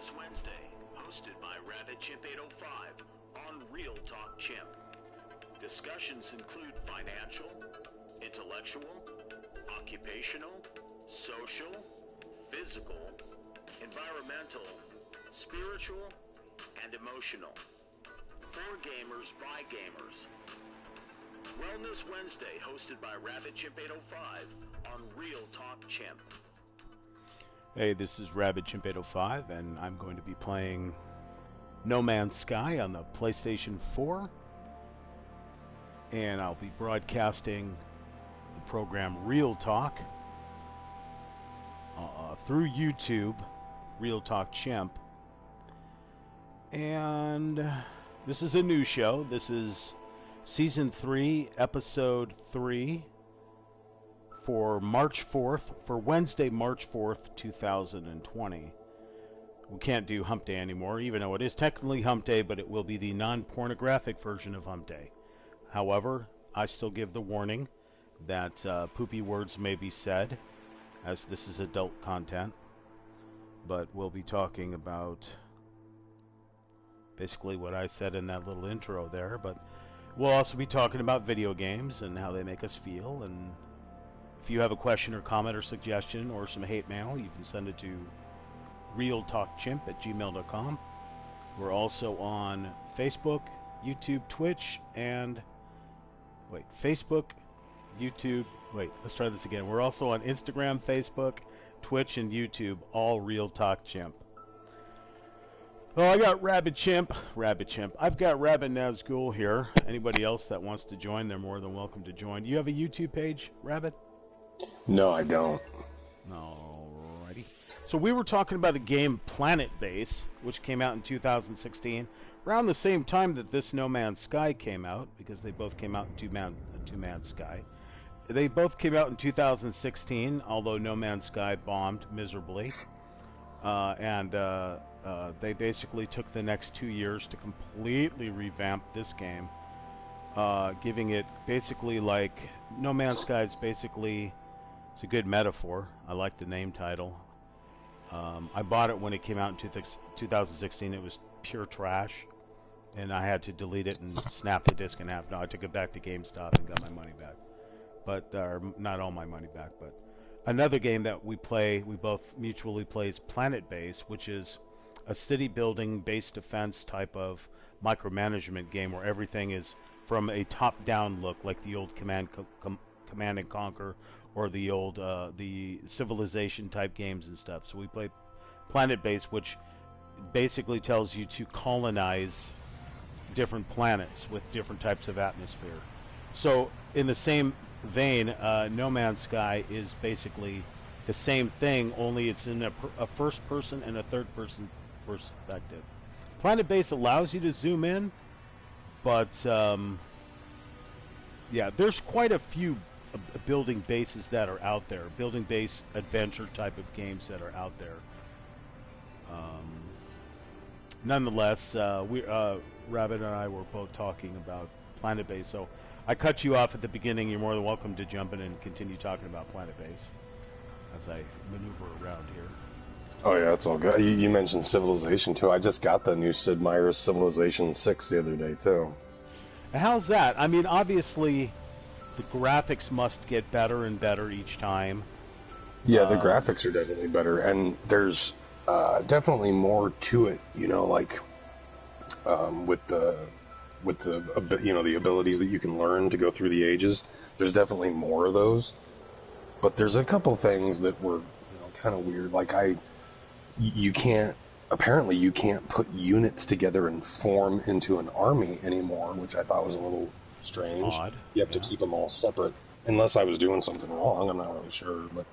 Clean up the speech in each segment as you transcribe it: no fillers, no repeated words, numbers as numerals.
Wellness Wednesday, hosted by RealTalkChimp on RealTalkChimp. Discussions include financial, intellectual, occupational, social, physical, environmental, spiritual, and emotional. For gamers by gamers. Wellness Wednesday, hosted by RealTalkChimp on RealTalkChimp. Hey, this is RealTalkChimp, and I'm going to be playing No Man's Sky on the PlayStation 4. And I'll be broadcasting the program Real Talk through YouTube, RealTalkChimp. And this is a new show. This is Season 3, Episode 3 for March 4th, for Wednesday, March 4th, 2020. We can't do Hump Day anymore, even though it is technically Hump Day, but it will be the non-pornographic version of Hump Day. However, I still give the warning that poopy words may be said, as this is adult content. But we'll be talking about basically what I said in that little intro there. But we'll also be talking about video games and how they make us feel. And if you have a question or comment or suggestion or some hate mail, you can send it to RealTalkChimp@gmail.com. We're also on Facebook, YouTube, Twitch, and Facebook, YouTube. Let's try this again. We're also on Instagram, Facebook, Twitch, and YouTube, all RealTalkChimp. Oh, I got Rabbit Chimp. I've got Rabbit Nazgul here. Anybody else that wants to join, they're more than welcome to join. Do you have a YouTube page, Rabbit? No, I don't. Alrighty. So we were talking about a game, Planet Base, which came out in 2016, around the same time that this No Man's Sky came out, because they both came out in Two Man's Sky. They both came out in 2016, although No Man's Sky bombed miserably. They basically took the next 2 years to completely revamp this game, giving it basically like No Man's Sky is basically, it's a good metaphor. I like the name title. I bought it when it came out in 2016. It was pure trash, and I had to delete it and snap the disc in half. No, I took it back to GameStop and got my money back, but not all my money back. But another game that we both mutually play is Planet Base, which is a city building base defense type of micromanagement game where everything is from a top-down look, like the old Command and Conquer or the old the Civilization type games and stuff. So we play Planet Base, which basically tells you to colonize different planets with different types of atmosphere. So in the same vein, No Man's Sky is basically the same thing, only it's in a first person and a third person perspective. Planet Base allows you to zoom in, but yeah, there's quite a few building bases that are out there, building base adventure type of games that are out there. Nonetheless, Rabbit and I were both talking about Planet Base, so I cut you off at the beginning. You're more than welcome to jump in and continue talking about Planet Base as I maneuver around here. Oh yeah, it's all good. You mentioned Civilization too. I just got the new Sid Meier's Civilization 6 the other day too. How's that? I mean, obviously, the graphics must get better and better each time. Yeah, the graphics are definitely better, and there's definitely more to it. You know, like with the the abilities that you can learn to go through the ages. There's definitely more of those, but there's a couple things that were kind of weird. Like you can't put units together and form into an army anymore, which I thought was a little strange. Odd. You have to keep them all separate, unless I was doing something wrong. I'm not really sure, but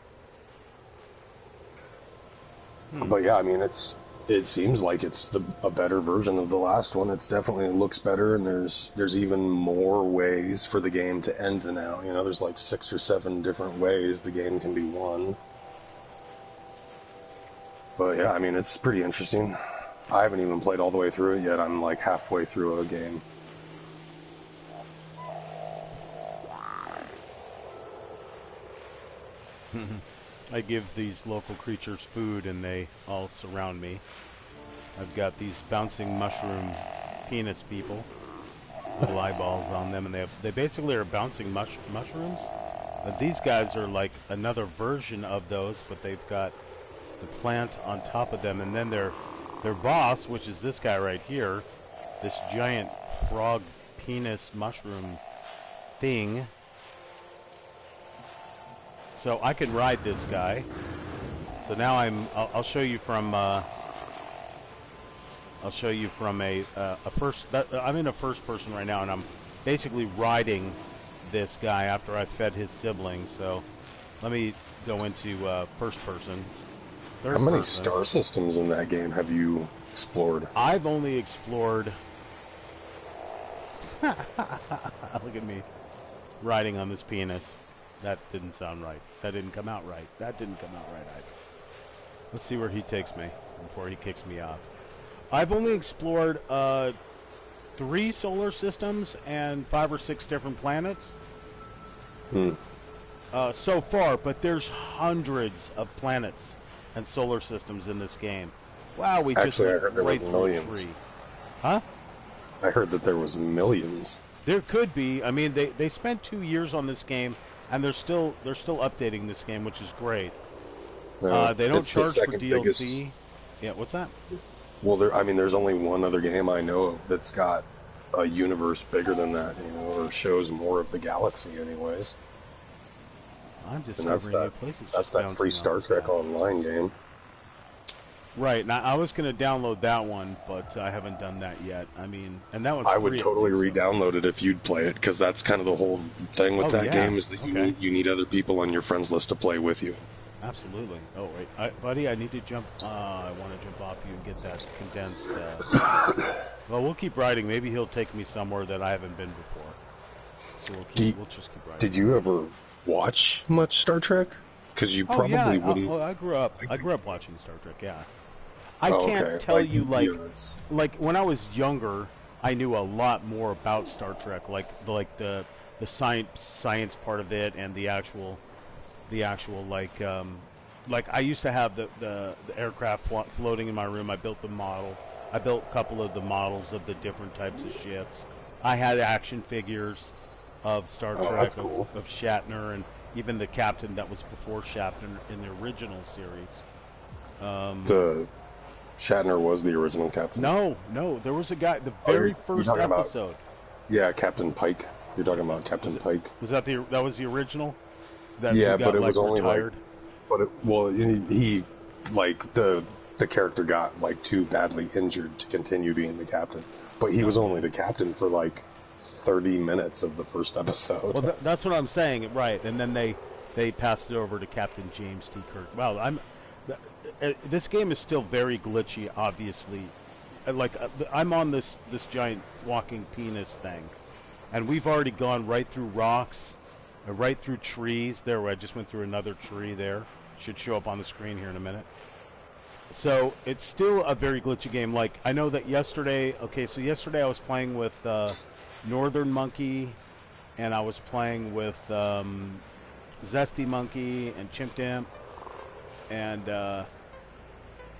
yeah, I mean, it seems like it's a better version of the last one. It's definitely looks better, and there's even more ways for the game to end now. There's like 6 or 7 different ways the game can be won. But yeah, I mean, it's pretty interesting. I haven't even played all the way through it yet. I'm like halfway through a game. I give these local creatures food and they all surround me. I've got these bouncing mushroom penis people. Little eyeballs on them, and they basically are bouncing mushrooms. But these guys are like another version of those, but they've got the plant on top of them, and then their boss, which is this guy right here, this giant frog penis mushroom thing. So I can ride this guy. So now I'll show you from a first. I'm in a first person right now, and I'm basically riding this guy after I fed his siblings. So let me go into first person. How many star systems in that game have you explored? I've only explored. Look at me riding on this penis. That didn't sound right. That didn't come out right. That didn't come out right either. Let's see where he takes me before he kicks me off. I've only explored 3 solar systems and 5 or 6 different planets so far, but there's hundreds of planets and solar systems in this game. Wow, we just I heard there right was through millions. 3. Huh? I heard that there was millions. There could be. I mean, they spent 2 years on this game, and they're still updating this game, which is great. They don't charge for DLC. Biggest... Yeah, what's that? Well, there's only one other game I know of that's got a universe bigger than that, or shows more of the galaxy, anyways. I'm discovering new places. That's that free Star Trek Online game. Right. Now, I was going to download that one, but I haven't done that yet. I mean, and that one's I would totally re-download it if you'd play it, because that's kind of the whole thing with that game is that you need other people on your friends list to play with you. Absolutely. Oh, wait. Buddy, I need to jump. I want to jump off you and get that condensed. Well, we'll keep riding. Maybe he'll take me somewhere that I haven't been before. So we'll just keep riding. Did you ever watch much Star Trek? Because you probably wouldn't. I grew up watching Star Trek, yeah. I can't tell you, like when I was younger, I knew a lot more about Star Trek, like the science part of it and the actual like I used to have the aircraft floating in my room. I built the model. I built a couple of the models of the different types of ships. I had action figures of Star Trek, of Shatner, and even the captain that was before Shatner in the original series. The Shatner was the original captain. No, there was a guy. The very first episode. Yeah, Captain Pike. You're talking about Captain Pike. Was that was the original? But it was only retired? He the character got like too badly injured to continue being the captain. But he was only the captain for like 30 minutes of the first episode. Well, that's what I'm saying, right? And then they passed it over to Captain James T. Kirk. Wow, this game is still very glitchy, obviously. I'm on this giant walking penis thing, and we've already gone right through rocks, right through trees. There, I just went through another tree there. Should show up on the screen here in a minute. So it's still a very glitchy game. Like, I know that yesterday I was playing with Northern Monkey, and I was playing with Zesty Monkey and Chimp Imp, and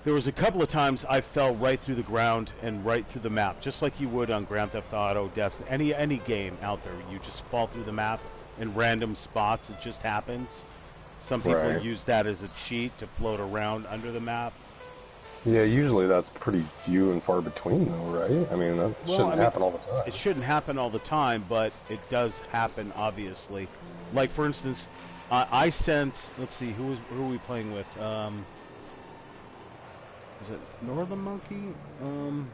there was a couple of times I fell right through the ground and right through the map, just like you would on Grand Theft Auto, Destiny, any game out there. You just fall through the map in random spots. It just happens. Some people use that as a cheat to float around under the map. Yeah, usually that's pretty few and far between, though, right? I mean, that shouldn't happen all the time. It shouldn't happen all the time, but it does happen, obviously. Like, for instance, I sense... Let's see, who are we playing with? Is it Northern Monkey? I'm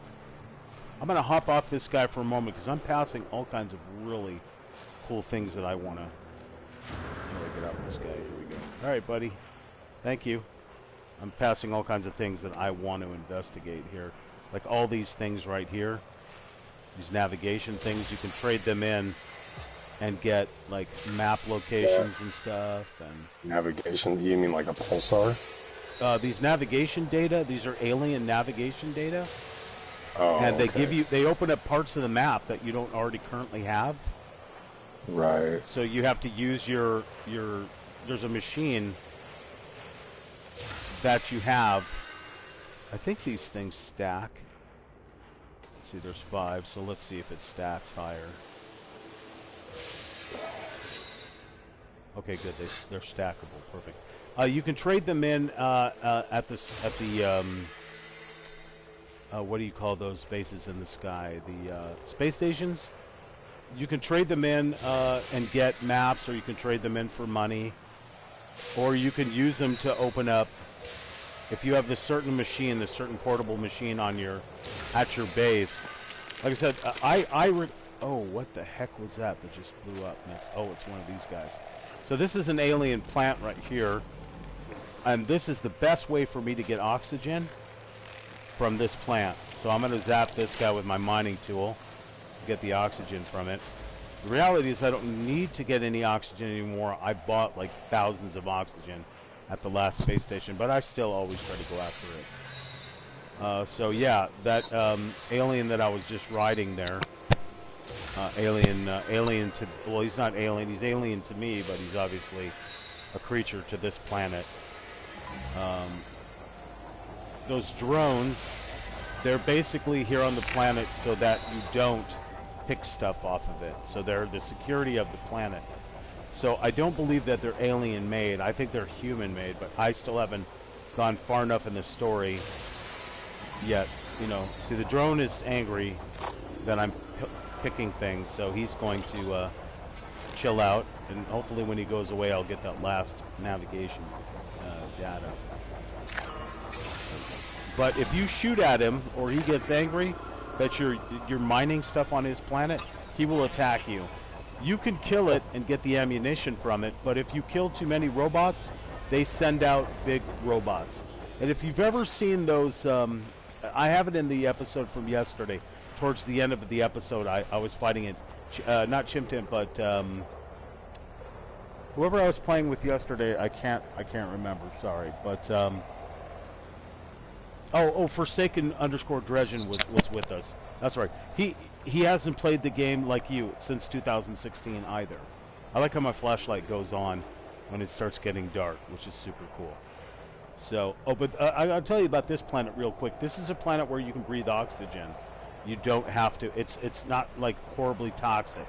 going to hop off this guy for a moment, because I'm passing all kinds of really cool things that I want to... How do I get out this guy? Here we go. All right, buddy. Thank you. I'm passing all kinds of things that I want to investigate here. Like all these things right here. These navigation things. You can trade them in and get like map locations and stuff. And navigation? You mean like a pulsar? These navigation data. These are alien navigation data. Oh, and they open up parts of the map that you don't already currently have. Right. So you have to use your there's a machine that you have, I think these things stack. Let's see, there's 5, so let's see if it stacks higher. Okay, good. They're stackable. Perfect. You can trade them in at the what do you call those bases in the sky? The space stations. You can trade them in and get maps, or you can trade them in for money, or you can use them to open up. If you have this certain machine, this certain portable machine at your base, like I said, oh, what the heck was that just blew up next? Oh, it's one of these guys. So this is an alien plant right here, and this is the best way for me to get oxygen from this plant. So I'm going to zap this guy with my mining tool, get the oxygen from it. The reality is I don't need to get any oxygen anymore. I bought like thousands of oxygen at the last space station, but I still always try to go after it. So yeah, that alien that I was just riding there, alien to, well, he's not alien, he's alien to me, but he's obviously a creature to this planet. Those drones, they're basically here on the planet so that you don't pick stuff off of it. So they're the security of the planet. So I don't believe that they're alien made. I think they're human made, but I still haven't gone far enough in the story yet. You know, see, the drone is angry that I'm picking things, so he's going to chill out, and hopefully when he goes away I'll get that last navigation data. But if you shoot at him or he gets angry that you're mining stuff on his planet, he will attack you. You can kill it and get the ammunition from it, but if you kill too many robots, they send out big robots. And if you've ever seen those, I have it in the episode from yesterday. Towards the end of the episode, I was fighting it, not Chimp, but whoever I was playing with yesterday, I can't remember. Sorry, but Forsaken _ Dredgen was with us. That's right. He hasn't played the game like you since 2016 either. I like how my flashlight goes on when it starts getting dark, which is super cool. So, but I'll tell you about this planet real quick. This is a planet where you can breathe oxygen. You don't have to. It's not like horribly toxic.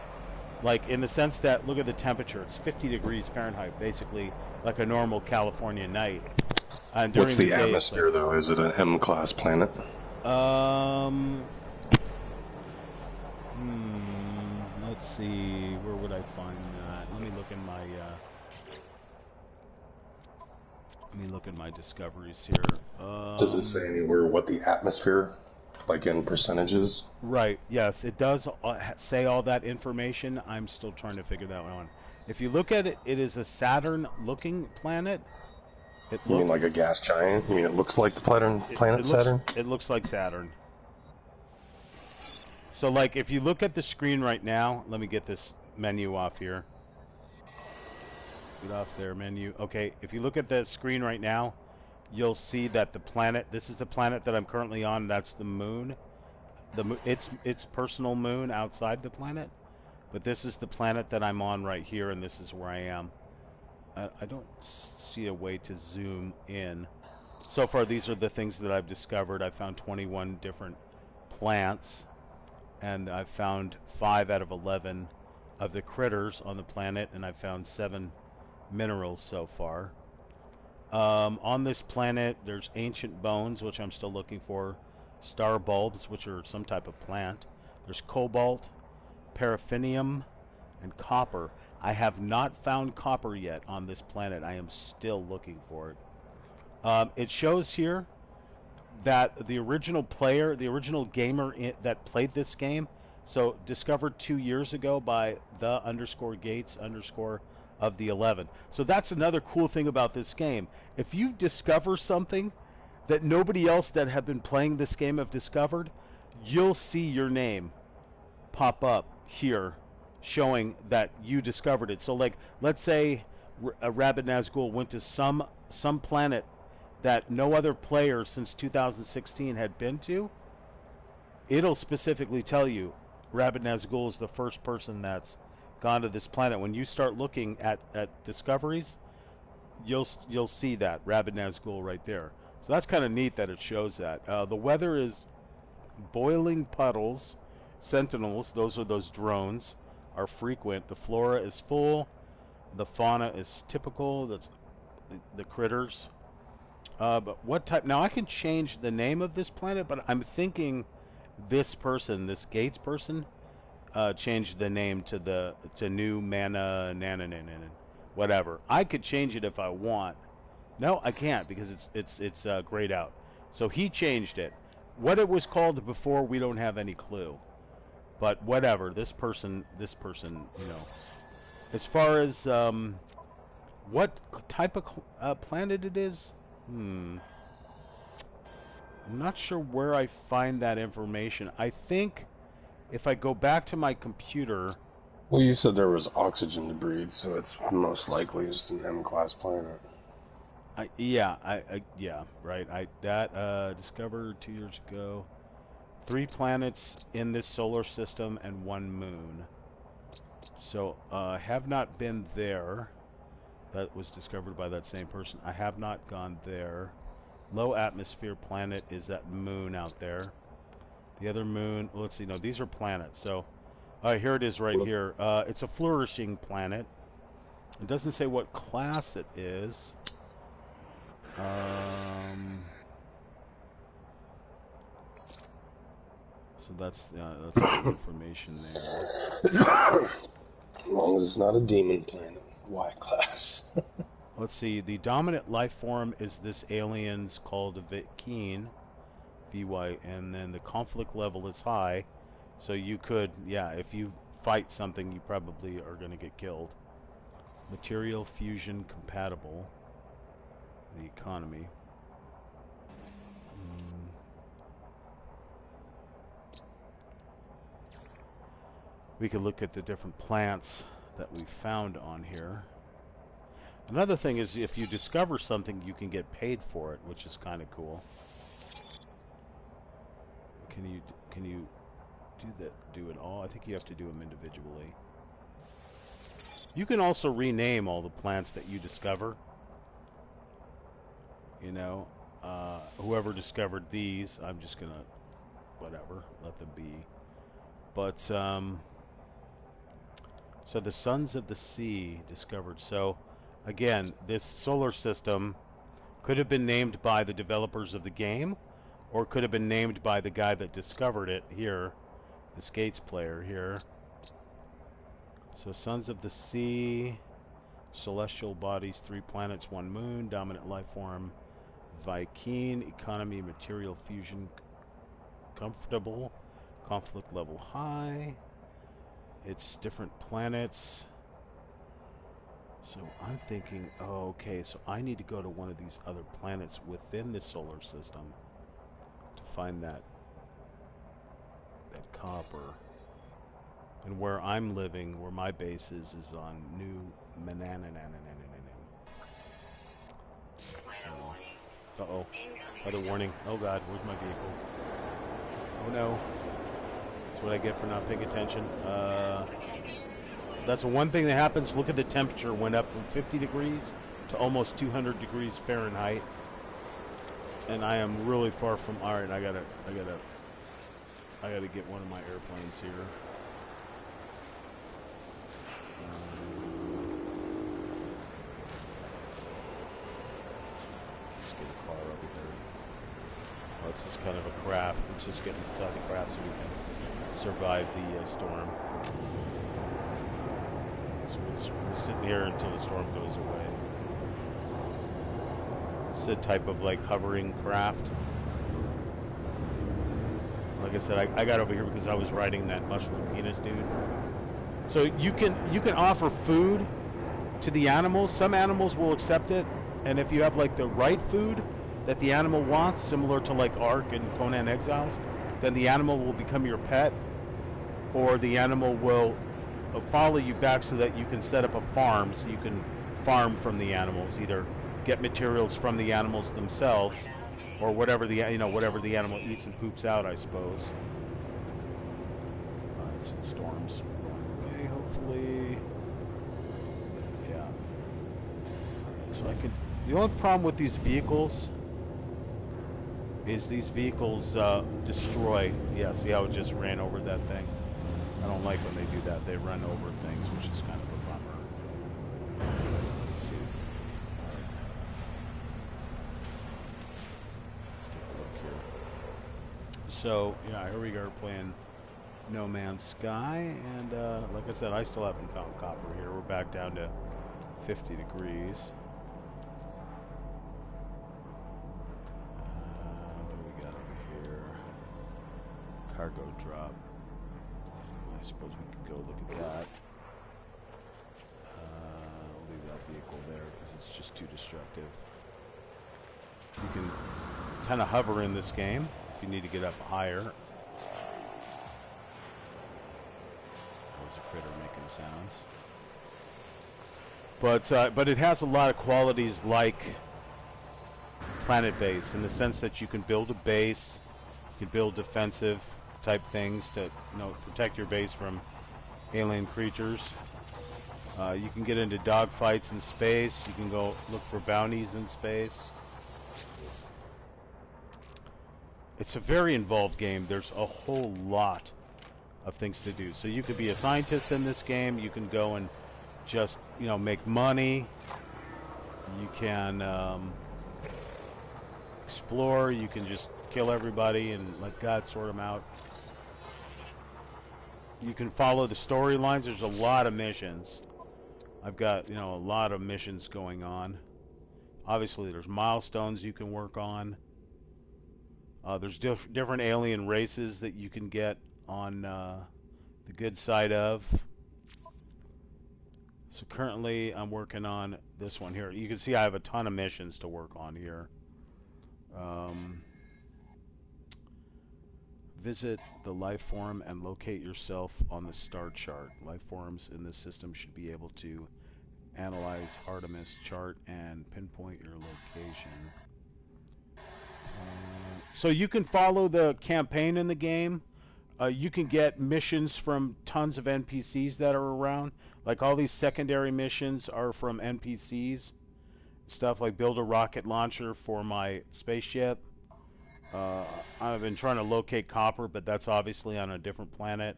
Like in the sense that, look at the temperature. It's 50 degrees Fahrenheit, basically like a normal California night. And what's the atmosphere, though? Is it an M-class planet? Let's see. Where would I find that? Let me look in my discoveries here. Does it say anywhere what the atmosphere, like in percentages? Right. Yes, it does say all that information. I'm still trying to figure that one out. If you look at it, it is a Saturn-looking planet. You mean like a gas giant? You mean it looks like the planet Saturn? It looks like Saturn. So, like, if you look at the screen right now, let me get this menu off here. Get off there, menu. Okay, if you look at the screen right now, you'll see that the planet, this is the planet that I'm currently on, that's the moon. It's personal moon outside the planet, but this is the planet that I'm on right here, and this is where I am. I don't see a way to zoom in. So far, these are the things that I've discovered. I found 21 different plants, and I've found 5 out of 11 of the critters on the planet, and I've found 7 minerals so far. On this planet, there's ancient bones, which I'm still looking for, star bulbs, which are some type of plant. There's cobalt, paraffinium, and copper. I have not found copper yet on this planet. I am still looking for it. It shows here that the original player, the original gamer that played this game, so discovered 2 years ago by _Gates_ of the 11. So that's another cool thing about this game. If you discover something that nobody else that have been playing this game have discovered, you'll see your name pop up here showing that you discovered it. So, like, let's say Rabbit Nazgul went to some planet that no other player since 2016 had been to. It'll specifically tell you Rabbit Nazgul is the first person that's gone to this planet. When you start looking at discoveries, you'll see that Rabbit Nazgul right there. So that's kind of neat that it shows that. The weather is boiling puddles. Sentinels, those are those drones, are frequent. The flora is full. The fauna is typical. That's the critters. But what type? Now I can change the name of this planet, but I'm thinking this person, this Gates person, changed the name to New Mana Nananan, whatever. I could change it if I want. No, I can't because it's grayed out. So he changed it. What it was called before, we don't have any clue. But whatever. This person, you know. As far as what type of planet it is, I'm not sure where I find that information. I think if I go back to my computer. Well, you said there was oxygen debris, so it's most likely just an M-class planet. Yeah, right. Discovered 2 years ago. 3 planets in this solar system and 1 moon. So, have not been there. That was discovered by that same person. I have not gone there. Low atmosphere planet is that moon out there. The other moon, let's see, no, these are planets. So, here it is right here. It's a flourishing planet. It doesn't say what class it is. So that's all the information there. As long as it's not a demon planet. Y class. Let's see. The dominant life form is this alien's called Vikeen, VY, and then the conflict level is high. So you could, yeah, if you fight something, you probably are going to get killed. Material fusion compatible. The economy. We could look at the different plants that we found on here. Another thing is if you discover something, you can get paid for it, which is kind of cool. Can you do it all? I think you have to do them individually. You can also rename all the plants that you discover. You know, whoever discovered these, I'm just gonna, whatever, let them be. But, so the Sons of the Sea discovered. So, again, this solar system could have been named by the developers of the game, or could have been named by the guy that discovered it here, the Skates player here. So, Sons of the Sea, celestial bodies, 3 planets, 1 moon, dominant life form, Vikeen, economy, material fusion, comfortable, conflict level high. It's different planets. So I'm thinking, oh, okay, so I need to go to one of these other planets within the solar system to find that copper. And where I'm living, where my base is on New Manananananananan. Uh-oh. Weather warning. Oh god, where's my vehicle? Oh no. That's what I get for not paying attention. That's the one thing that happens. Look at the temperature. Went up from 50 degrees to almost 200 degrees Fahrenheit. And I am really far from... Alright, I gotta get one of my airplanes here. Let's get a car over here. Oh, this is kind of a craft. Let's just get inside the craft so we can survive the storm. So we're sitting here until the storm goes away. It's a type of like hovering craft. Like I said, I got over here because I was riding that mushroom penis dude. So you can offer food to the animals. Some animals will accept it, and if you have like the right food that the animal wants, similar to like Ark and Conan Exiles, then the animal will become your pet, or the animal will follow you back so that you can set up a farm, so you can farm from the animals, either get materials from the animals themselves, or whatever the whatever the animal eats and poops out, I suppose. It's in storms. Okay, hopefully, yeah. So I can. The only problem with these vehicles is these vehicles destroy. Yeah, see how it just ran over that thing? I don't like when they do that. They run over things, which is kind of a bummer. Let's see. Let's take a look here. So, yeah, here we go playing No Man's Sky, and like I said, I still haven't found copper here. We're back down to 50 degrees. What do we got over here? Cargo drop. I suppose we could go look at that. We'll leave that vehicle there because it's just too destructive. You can kind of hover in this game if you need to get up higher. There's a critter making sounds. But it has a lot of qualities like Planet Base in the sense that you can build a base, you can build defensive type things to protect your base from alien creatures. You can get into dogfights in space. You can go look for bounties in space. It's a very involved game. There's a whole lot of things to do. So you could be a scientist in this game. You can go and just make money. You can explore. You can just kill everybody and let God sort them out. You can follow the storylines. There's a lot of missions. I've got a lot of missions going on. Obviously, there's milestones you can work on. There's different alien races that you can get on the good side of. So currently, I'm working on this one here. You can see I have a ton of missions to work on here. Visit the life form and locate yourself on the star chart. Life forms in this system should be able to analyze Artemis chart and pinpoint your location. So you can follow the campaign in the game. You can get missions from tons of NPCs that are around. Like all these secondary missions are from NPCs. Stuff like build a rocket launcher for my spaceship. I've been trying to locate copper, but that's obviously on a different planet.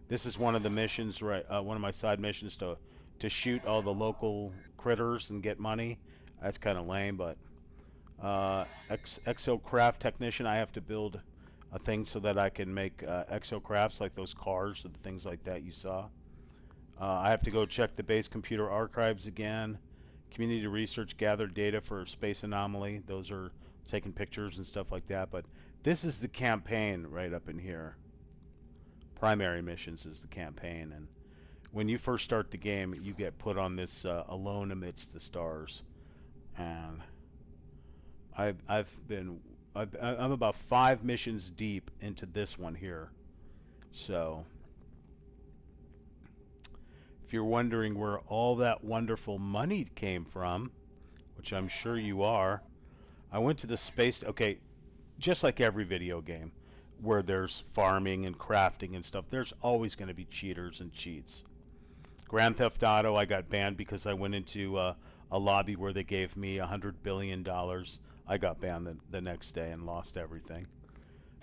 This is one of the missions, right? One of my side missions to shoot all the local critters and get money. That's kind of lame, but exocraft technician. I have to build a thing so that I can make exocrafts like those cars and things like that you saw. I have to go check the base computer archives again. Community research, gather data for space anomaly. Those are taking pictures and stuff like that. But this is the campaign right up in here. Primary missions is the campaign, and when you first start the game, you get put on this alone amidst the stars. And I'm about 5 missions deep into this one here. So if you're wondering where all that wonderful money came from, which I'm sure you are, I went to the space. Okay, just like every video game where there's farming and crafting and stuff, there's always going to be cheaters and cheats. Grand Theft Auto, I got banned because I went into a lobby where they gave me $100 billion. I got banned the next day and lost everything.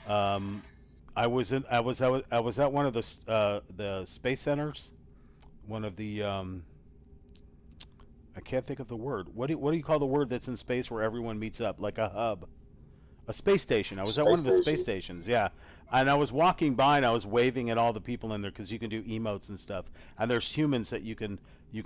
I was at one of the space centers, one of the I can't think of the word. What do you call the word that's in space where everyone meets up, like a hub? A space station. I was at one of the space stations, yeah. And I was walking by and I was waving at all the people in there because you can do emotes and stuff. And there's humans that you can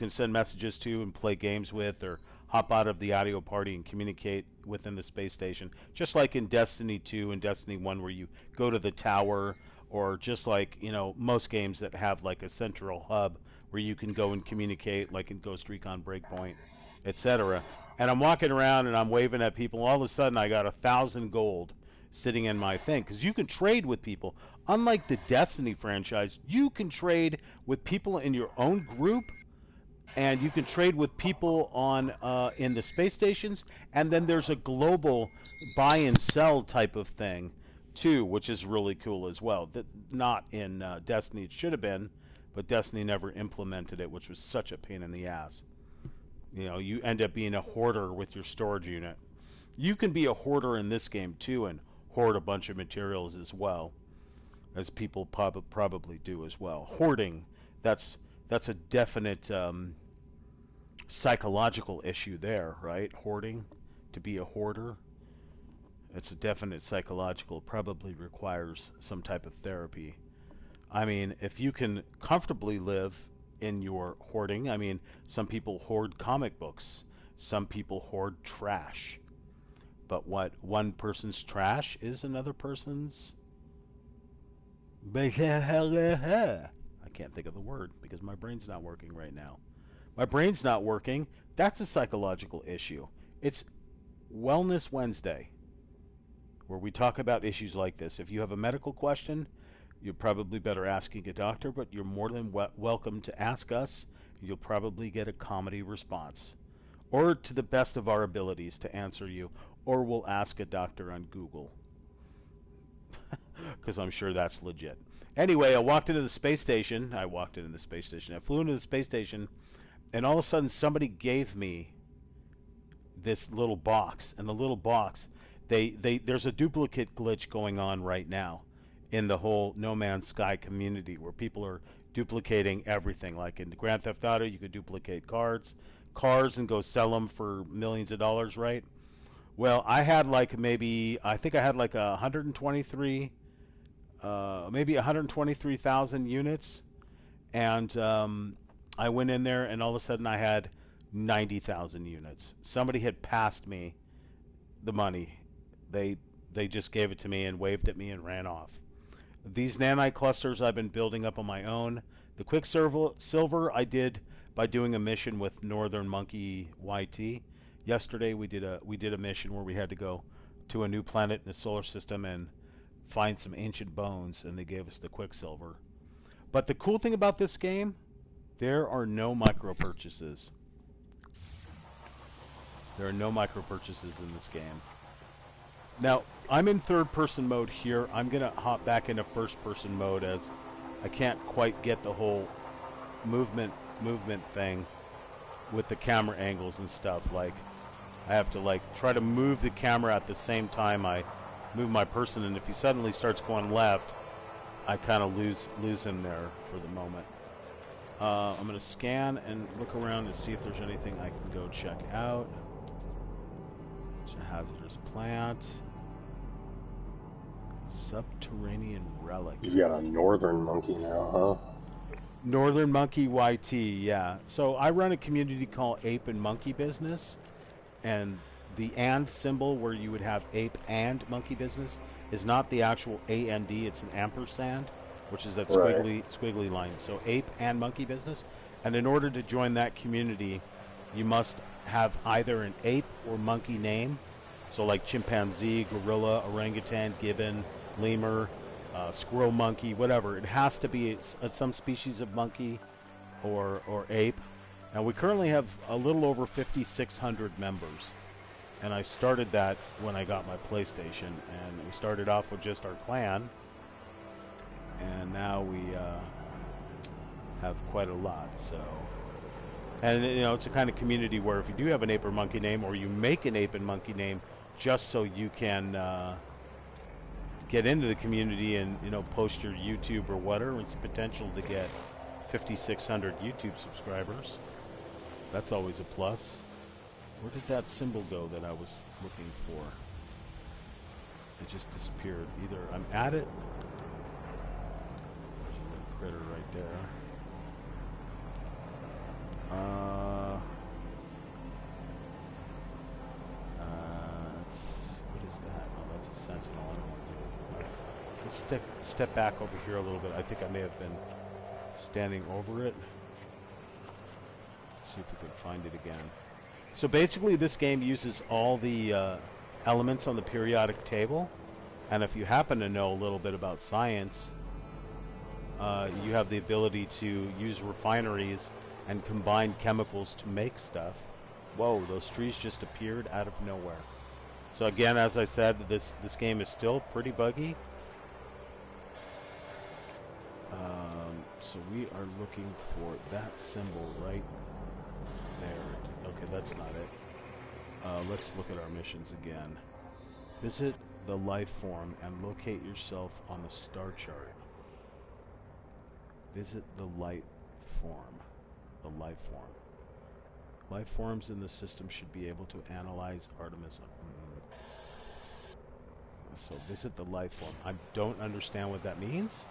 send messages to and play games with, or hop out of the audio party and communicate within the space station. Just like in Destiny 2 and Destiny 1 where you go to the tower, or just like, most games that have like a central hub where you can go and communicate, like in Ghost Recon Breakpoint, etc. And I'm walking around and I'm waving at people. All of a sudden, I got 1,000 gold sitting in my thing because you can trade with people. Unlike the Destiny franchise, you can trade with people in your own group, and you can trade with people on in the space stations. And then there's a global buy and sell type of thing too, which is really cool as well. That not in Destiny. It should have been, but Destiny never implemented it, which was such a pain in the ass. You end up being a hoarder with your storage unit. You can be a hoarder in this game too and hoard a bunch of materials as well, as people probably do as well. Hoarding, that's a definite psychological issue there, right? Hoarding, to be a hoarder, it's a definite psychological, probably requires some type of therapy. I mean, if you can comfortably live in your hoarding, I mean, some people hoard comic books, some people hoard trash. But what one person's trash is another person's. I can't think of the word because my brain's not working right now. My brain's not working. That's a psychological issue. It's Wellness Wednesday, where we talk about issues like this. If you have a medical question, you're probably better asking a doctor, but you're more than welcome to ask us. You'll probably get a comedy response, or to the best of our abilities to answer you, or we'll ask a doctor on Google, because I'm sure that's legit. Anyway, I walked into the space station. I flew into the space station, and all of a sudden somebody gave me this little box, and the little box, there's a duplicate glitch going on right now in the whole No Man's Sky community, where people are duplicating everything. Like in Grand Theft Auto, you could duplicate cars and go sell them for millions of dollars, right? Well, I had like I think I had like 123, maybe 123,000 units, and I went in there, and all of a sudden I had 90,000 units. Somebody had passed me the money. They just gave it to me and waved at me and ran off. These nanite clusters I've been building up on my own. The Quicksilver I did by doing a mission with Northern Monkey YT. Yesterday we did a mission where we had to go to a new planet in the solar system and find some ancient bones, and they gave us the Quicksilver. But the cool thing about this game, there are no micro purchases. There are no micro purchases in this game. Now, I'm in third-person mode here. I'm going to hop back into first-person mode, as I can't quite get the whole movement thing with the camera angles and stuff. Like, I have to like try to move the camera at the same time I move my person, and if he suddenly starts going left, I kind of lose him there for the moment. I'm going to scan and look around and see if there's anything I can go check out. It's a hazardous plant. Subterranean relic. You've got a Northern Monkey now, huh? Northern Monkey YT, yeah. So I run a community called Ape and Monkey Business, and the and symbol where you would have ape and monkey business is not the actual AND, it's an ampersand, which is that squiggly line. So ape and monkey business. And in order to join that community, you must have either an ape or monkey name. So like chimpanzee, gorilla, orangutan, gibbon, lemur, squirrel monkey, whatever. It has to be some species of monkey or ape. And we currently have a little over 5,600 members. And I started that when I got my PlayStation. And we started off with just our clan. And now we have quite a lot. So, and you know, it's a kind of community where if you do have an ape or monkey name, or you make an ape and monkey name just so you can get into the community and, you know, post your YouTube or whatever, it's the potential to get 5,600 YouTube subscribers. That's always a plus. Where did that symbol go that I was looking for? It just disappeared. Either I'm at it. There's a little critter right there. What is that? Oh, that's a sentinel. I don't want to do it. Let's step back over here a little bit. I think I may have been standing over it. Let's see if we can find it again. So basically this game uses all the elements on the periodic table, and if you happen to know a little bit about science, you have the ability to use refineries and combine chemicals to make stuff. Whoa, those trees just appeared out of nowhere. So again, as I said, this game is still pretty buggy. So we are looking for that symbol right there. Okay, that's not it. Let's look at our missions again. Visit the life form and locate yourself on the star chart. Visit the light form. The life form. Life forms in the system should be able to analyze Artemis. So visit the life form. I don't understand what that means.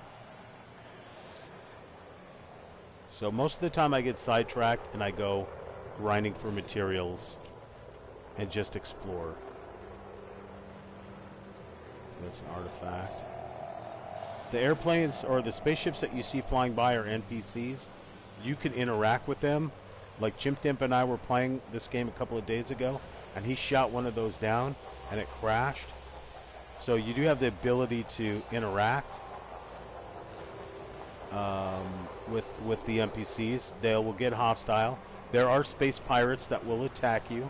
So most of the time I get sidetracked and I go grinding for materials and just explore. That's an artifact. The airplanes or the spaceships that you see flying by are NPCs. You can interact with them. Like Chimp and I were playing this game a couple of days ago, and he shot one of those down, and it crashed. So you do have the ability to interact with the NPCs. They will get hostile. There are space pirates that will attack you.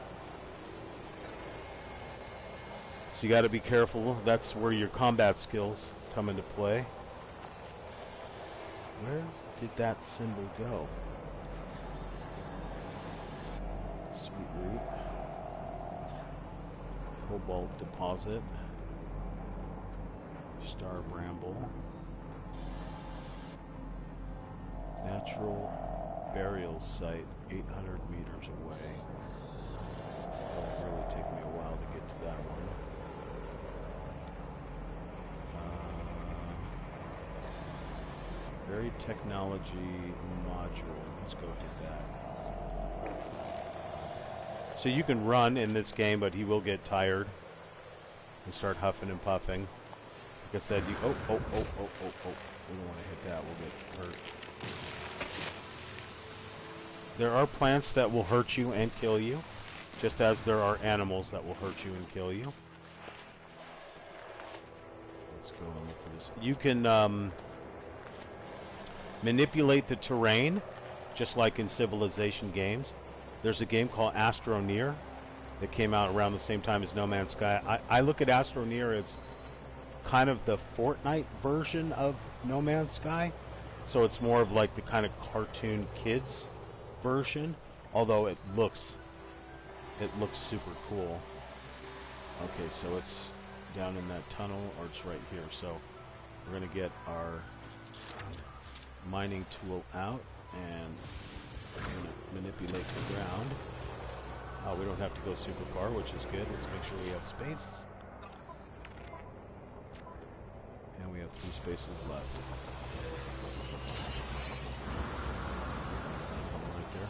So you got to be careful. That's where your combat skills come into play. Where did that symbol go? Sweet root. Cobalt deposit. Star Bramble. Natural burial site 800 meters away. It'll really take me a while to get to that one. Buried technology module. Let's go hit that. So you can run in this game, but he will get tired and start huffing and puffing. Like I said, you... Oh. We don't want to hit that. We'll get hurt. There are plants that will hurt you and kill you, just as there are animals that will hurt you and kill you. Let's go and look for this. You can manipulate the terrain, just like in Civilization games. There's a game called Astroneer that came out around the same time as No Man's Sky. I look at Astroneer as kind of the Fortnite version of No Man's Sky. So it's more of like the kind of cartoon kids version, although it looks super cool. Okay, so it's down in that tunnel, or it's right here. So we're gonna get our mining tool out and we're gonna manipulate the ground. We don't have to go super far, which is good. Let's make sure we have space. And we have 3 spaces left. Right there.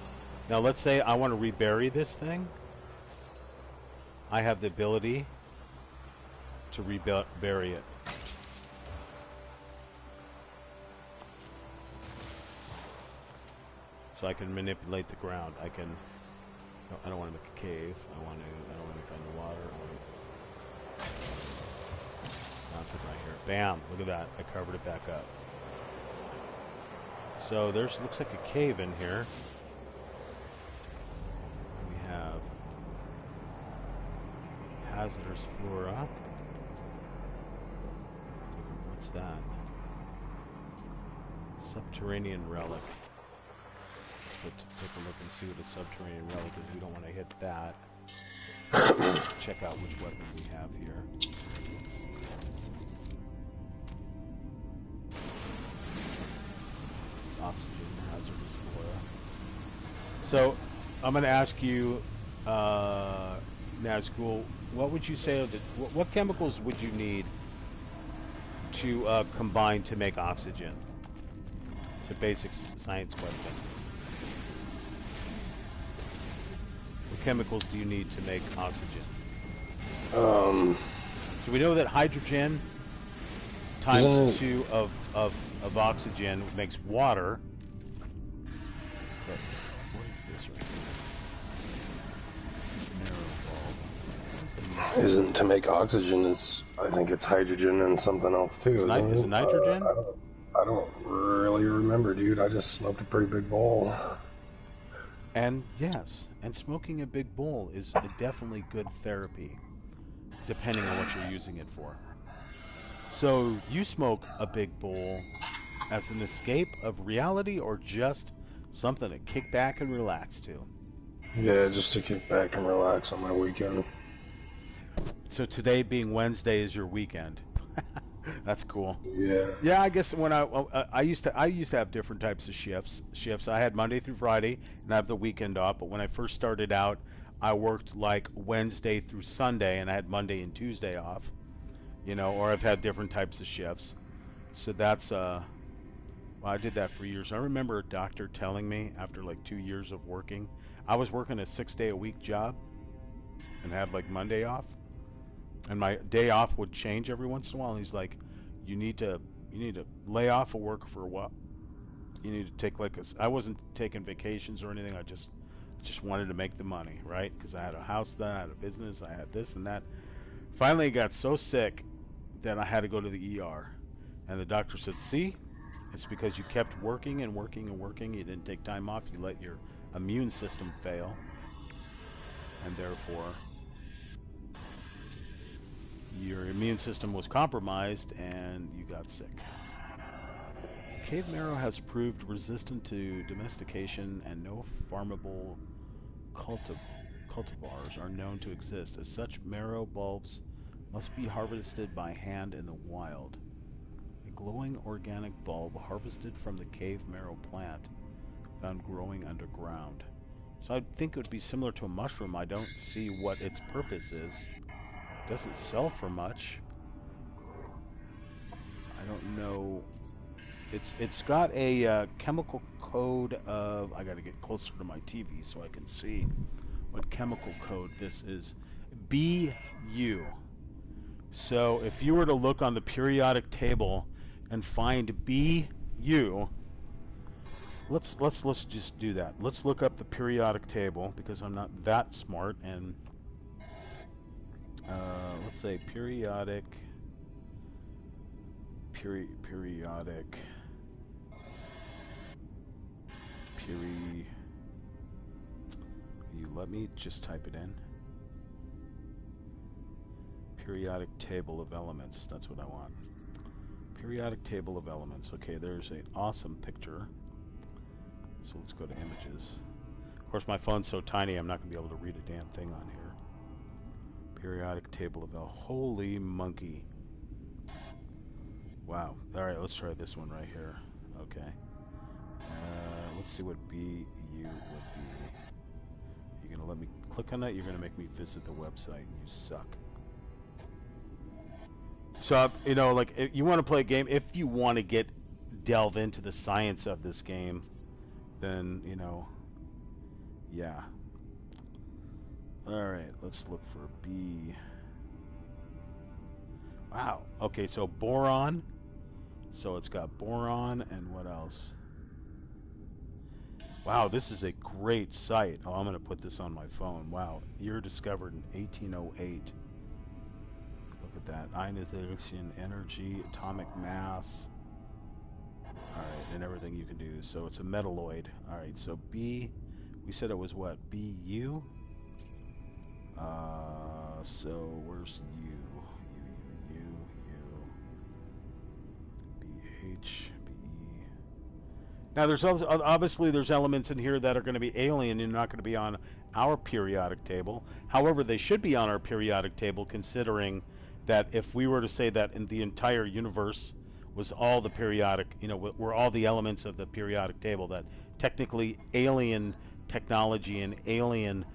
Now let's say I want to rebury this thing. I have the ability to rebury it. So I can manipulate the ground. I can. No, I don't want to make a cave. I don't want to make underwater. Mounted right here. Bam! Look at that. I covered it back up. So there's looks like a cave in here. We have hazardous flora. What's that? Subterranean relic. Let's take a look and see what the subterranean relic is. We don't want to hit that. Let's check out which weapon we have here. It's oxygen, hazardous flora. So, I'm going to ask you, Nazgul, what would you say, what chemicals would you need to combine to make oxygen? It's a basic science question. What chemicals do you need to make oxygen? So we know that hydrogen times 2 of oxygen makes water. But what is this right here? Isn't to make oxygen? I think it's hydrogen and something else too. Is it nitrogen? I don't really remember, dude. I just smoked a pretty big bowl. And yes, and smoking a big bowl is definitely good therapy, depending on what you're using it for. So you smoke a big bowl as an escape of reality, or just something to kick back and relax to? Yeah, just to kick back and relax on my weekend. So today being Wednesday is your weekend. That's cool. Yeah. Yeah, I guess when I used to have different types of shifts. I had Monday through Friday and I have the weekend off. But when I first started out, I worked like Wednesday through Sunday, and I had Monday and Tuesday off. Or I've had different types of shifts. So that's well, I did that for years. I remember a doctor telling me after like 2 years of working, I was working a 6-day-a-week job and had like Monday off, and my day off would change every once in a while. And he's like, "You need to lay off of work for a while. You need to take like I wasn't taking vacations or anything. I just wanted to make the money, right? Because I had a house then, I had a business, I had this and that. Finally, I got so sick that I had to go to the ER, and the doctor said, "See, it's because you kept working and working and working. You didn't take time off. You let your immune system fail, and therefore your immune system was compromised and you got sick." Cave marrow has proved resistant to domestication, and no farmable cultivars are known to exist. As such, marrow bulbs must be harvested by hand in the wild. A glowing organic bulb harvested from the cave marrow plant found growing underground. So I think it would be similar to a mushroom. I don't see what its purpose is. It doesn't sell for much. I don't know. It's got a chemical code of. I got to get closer to my TV so I can see what chemical code this is. BU. So if you were to look on the periodic table and find BU, let's just do that. Let's look up the periodic table because I'm not that smart, and let's say periodic. You let me just type it in. Periodic table of elements. That's what I want. Periodic table of elements. Okay, there's an awesome picture. So let's go to images. Of course, my phone's so tiny, I'm not going to be able to read a damn thing on here. Periodic table of elements. Holy monkey. Wow. Alright, let's try this one right here. Okay. Let's see what BU would be. You're going to let me click on that? You're going to make me visit the website. You suck. So, like, if you want to play a game, if you want to delve into the science of this game, then, yeah. Alright, let's look for B. Wow. Okay, so boron. So it's got boron, and what else? Wow, this is a great site. Oh, I'm going to put this on my phone. Wow, year discovered in 1808. Look at that. Ionization, energy, atomic mass. Alright, and everything you can do. So it's a metalloid. Alright, so B, we said it was what? BU? So where's U? BH, BE. Now there's also, obviously there's elements in here that are going to be alien and not going to be on our periodic table. However, they should be on our periodic table, considering that if we were to say that in the entire universe was all the periodic, were all the elements of the periodic table, that technically alien technology and alien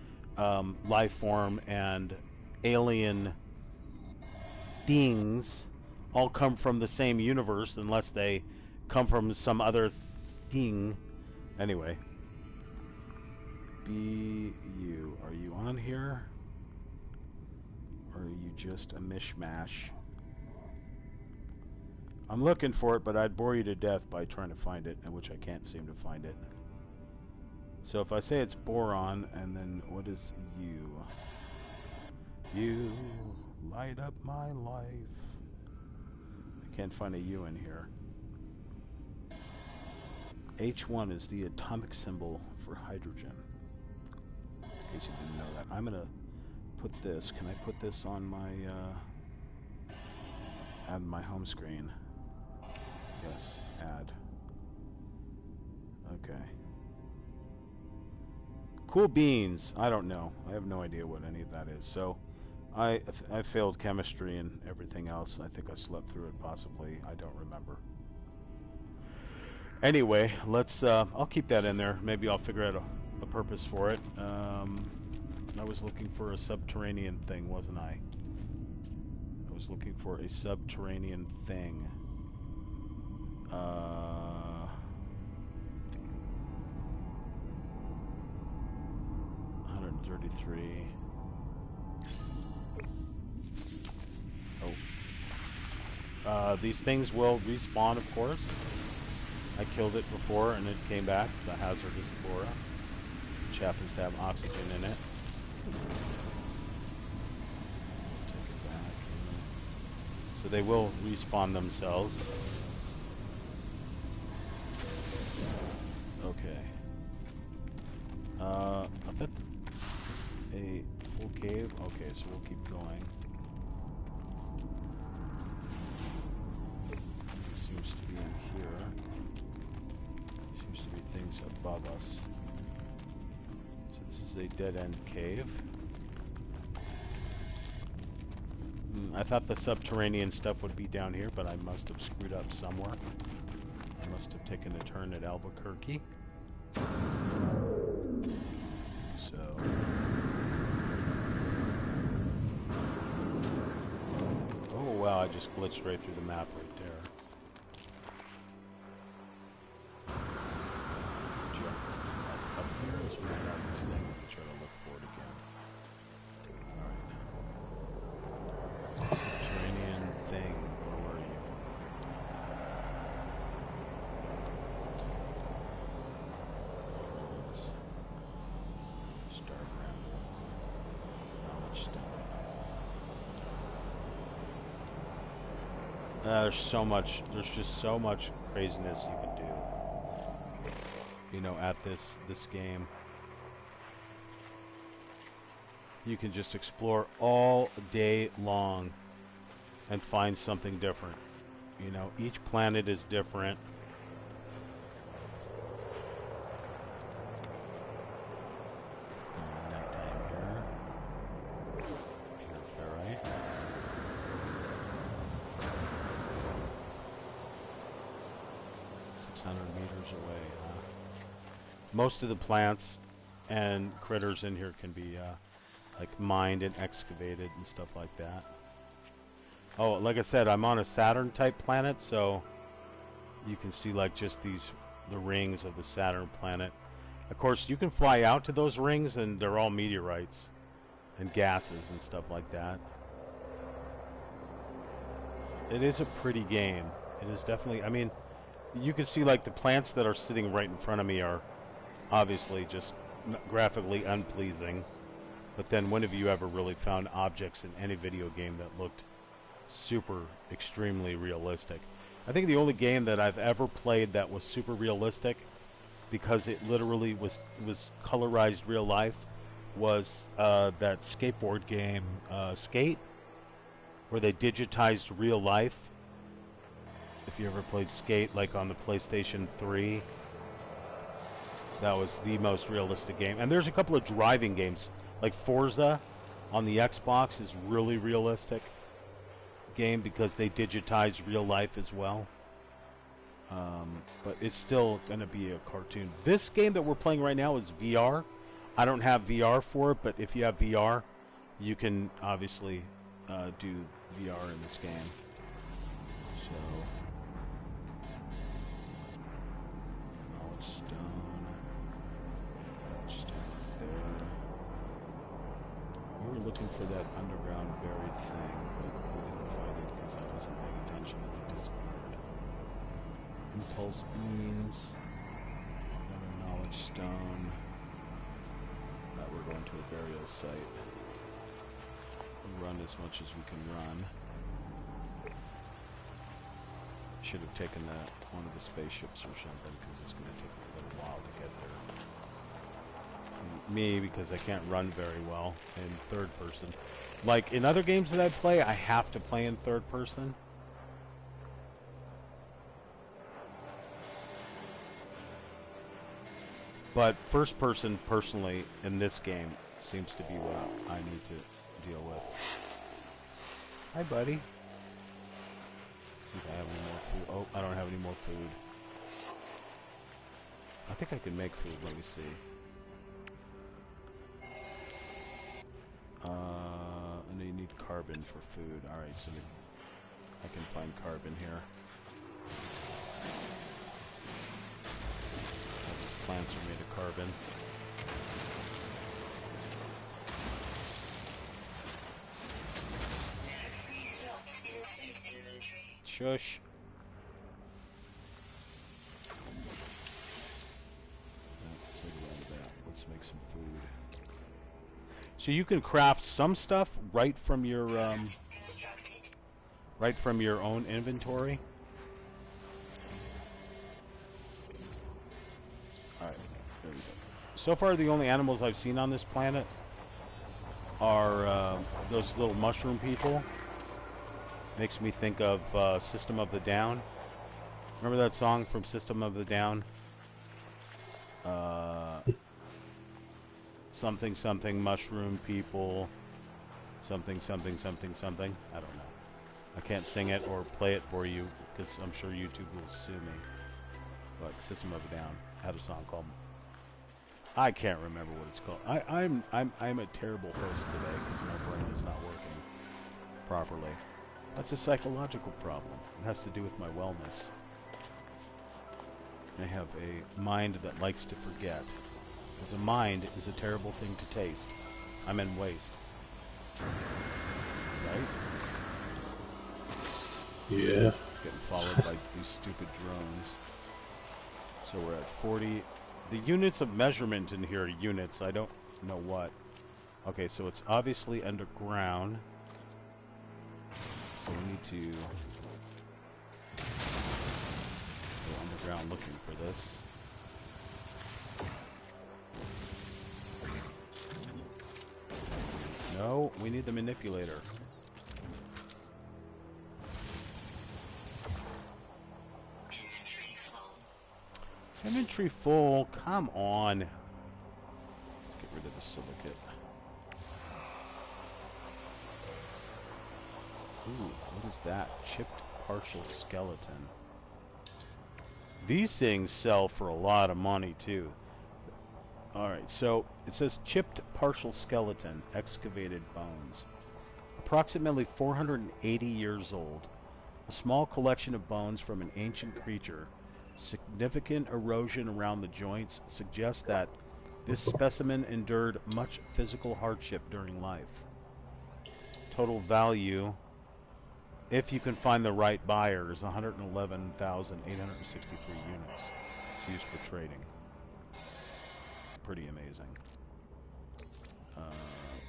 life form and alien things all come from the same universe, unless they come from some other thing. Anyway, BU, are you on here? Or are you just a mishmash? I'm looking for it, but I'd bore you to death by trying to find it, in which I can't seem to find it. So if I say it's boron, and then what is U? You light up my life. I can't find a U in here. H1 is the atomic symbol for hydrogen. In case you didn't know that. I'm going to put this. Can I put this on my add my home screen? Yes, add. Okay. Cool beans. I don't know. I have no idea what any of that is. So I failed chemistry and everything else. I think I slept through it possibly. I don't remember. Anyway, let's. I'll keep that in there. Maybe I'll figure out a purpose for it. I was looking for a subterranean thing, wasn't I? I was looking for a subterranean thing. 133. Oh. These things will respawn, of course. I killed it before and it came back. The hazardous flora, which happens to have oxygen in it. Take it back. So they will respawn themselves. Okay. I thought this a full cave. Okay, so we'll keep going. It seems to be in here. Seems to be things above us. So this is a dead-end cave. I thought the subterranean stuff would be down here, but I must have screwed up somewhere. I must have taken a turn at Albuquerque. So... oh wow, I just glitched right through the map right there. Jump up here as we get out of this thing and try to look for it again. Alright. Subterranean thing, where were you? Start ramble. Knowledge stone. There's just so much craziness you can do, you know, at this game. You can just explore all day long and find something different. You know, each planet is different. Nighttime here. Pure ferrite. 600 meters away, huh? Most of the plants and critters in here can be like mined and excavated and stuff like that. Oh, like I said, I'm on a Saturn type planet, so you can see like just the rings of the Saturn planet. Of course, you can fly out to those rings and they're all meteorites and gases and stuff like that. It is a pretty game. It is definitely, I mean, you can see like the plants that are sitting right in front of me are obviously just graphically unpleasing. But then when have you ever really found objects in any video game that looked super extremely realistic? I think the only game that I've ever played that was super realistic, because it literally was colorized real life, was that skateboard game Skate, where they digitized real life. If you ever played Skate, like on the PlayStation 3, that was the most realistic game. And there's a couple of driving games, like Forza on the Xbox is really realistic game because they digitized real life as well. But it's still going to be a cartoon. This game that we're playing right now is VR. I don't have VR for it, but if you have VR, you can obviously do VR in this game. So, knowledge stone right there. We were looking for that underground buried thing, but we didn't find it because I wasn't paying attention and it disappeared. Impulse beans, another knowledge stone. Now we're going to a burial site. We'll run as much as we can run. Should have taken one of the spaceships or something because it's going to take a little while to get there. Me, because I can't run very well in third person. Like in other games that I play, I have to play in third person. But first person, personally, in this game, seems to be what I need to deal with. Hi, buddy. See if I have any more food. Oh, I don't have any more food. I think I can make food. Let me see. And you need carbon for food. Alright, so I can find carbon here. All these plants are made of carbon. Shush. Let's make some food. So you can craft some stuff right from your own inventory. All right, there we go. So far, the only animals I've seen on this planet are those little mushroom people. Makes me think of System of the Down. Remember that song from System of the Down? Something something mushroom people. Something something something something. I don't know. I can't sing it or play it for you because I'm sure YouTube will sue me. But System of a Down had a song called. I can't remember what it's called. I'm a terrible host today because my brain is not working properly. That's a psychological problem. It has to do with my wellness. I have a mind that likes to forget. Because a mind is a terrible thing to taste. I'm in waste. Right? Yeah. Getting followed by these stupid drones. So we're at 40. The units of measurement in here are units. I don't know what. Okay, so it's obviously underground. So we need to go underground looking for this. No, we need the manipulator. Inventory full. Come on. Get rid of the silicate. Ooh, what is that? Chipped partial skeleton. These things sell for a lot of money too. Alright, so it says chipped partial skeleton, excavated bones. Approximately 480 years old. A small collection of bones from an ancient creature. Significant erosion around the joints suggests that this specimen endured much physical hardship during life. Total value, if you can find the right buyer, is 111,863 units. It's used for trading. Pretty amazing. Let's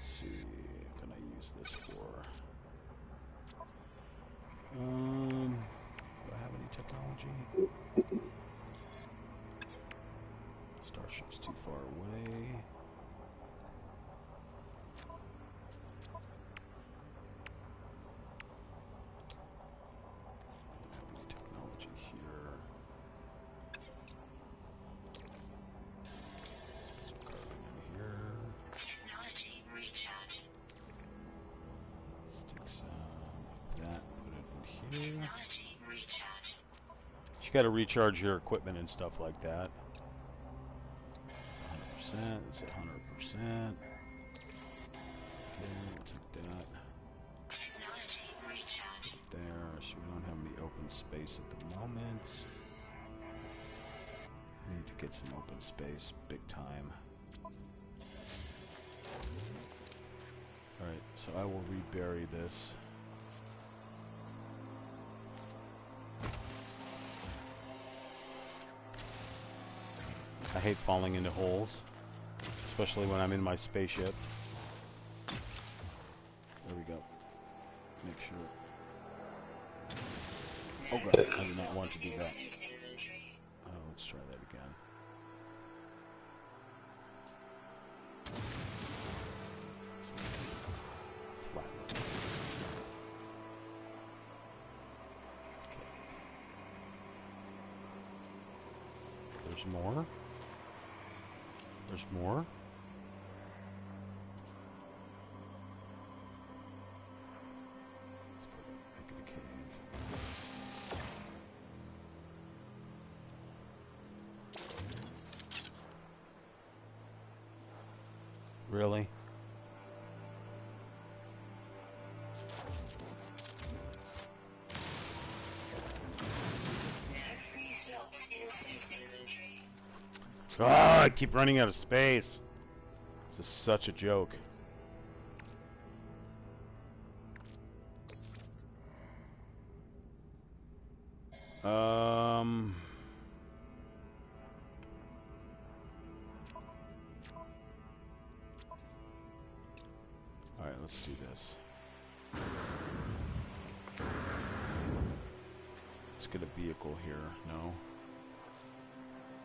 see, what can I use this for? Do I have any technology? Starship's too far away. Don't have any technology here. Let's put some carbon in here. Technology recharge. Stick some of that, put it in here. Technology recharge. You gotta recharge your equipment and stuff like that. It's 100%, it's at 100%. Okay, we'll take that. Technology recharge. Put it there, so we don't have any open space at the moment. We need to get some open space, big time. Alright, so I will rebury this. I hate falling into holes, especially when I'm in my spaceship. There we go. Make sure. Oh god, I do not want to do that. Oh, let's try that again. Flatten it. Okay. There's more. There's more. Really? Free slots in suit inventory. Ah, I keep running out of space. This is such a joke. Alright, let's do this. Let's get a vehicle here. No.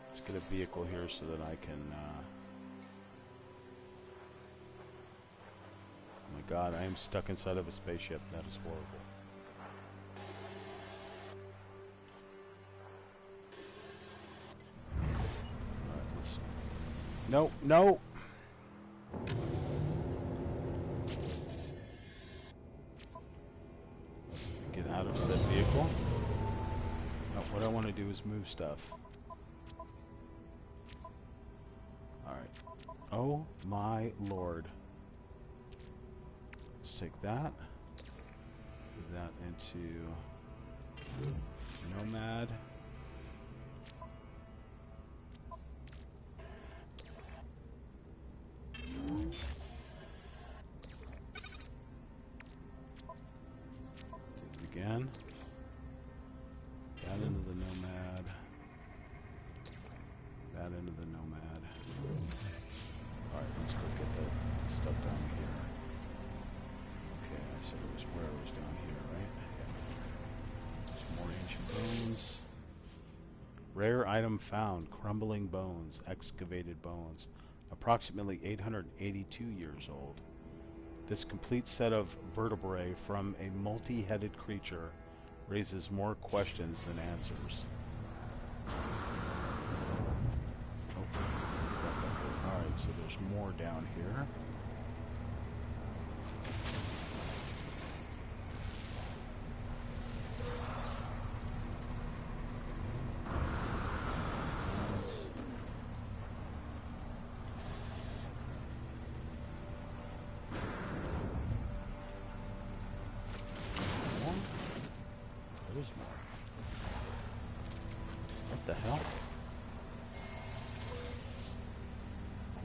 Let's get a vehicle here so that I can, Oh my god, I am stuck inside of a spaceship. That is horrible. Alright, let's... No, no! Let's get out of said vehicle. No, what I want to do is move stuff. Alright. Oh my lord. Let's take that. Move that into Nomad. Do it again. That into the Nomad. That into the Nomad. Alright, let's go get the stuff down here. Okay, I said it was where it was down here, right? Yeah. Some more ancient bones. Rare item found. Crumbling bones. Excavated bones. Approximately 882 years old. This complete set of vertebrae from a multi-headed creature raises more questions than answers. Alright, so there's more down here. What is more? What the hell?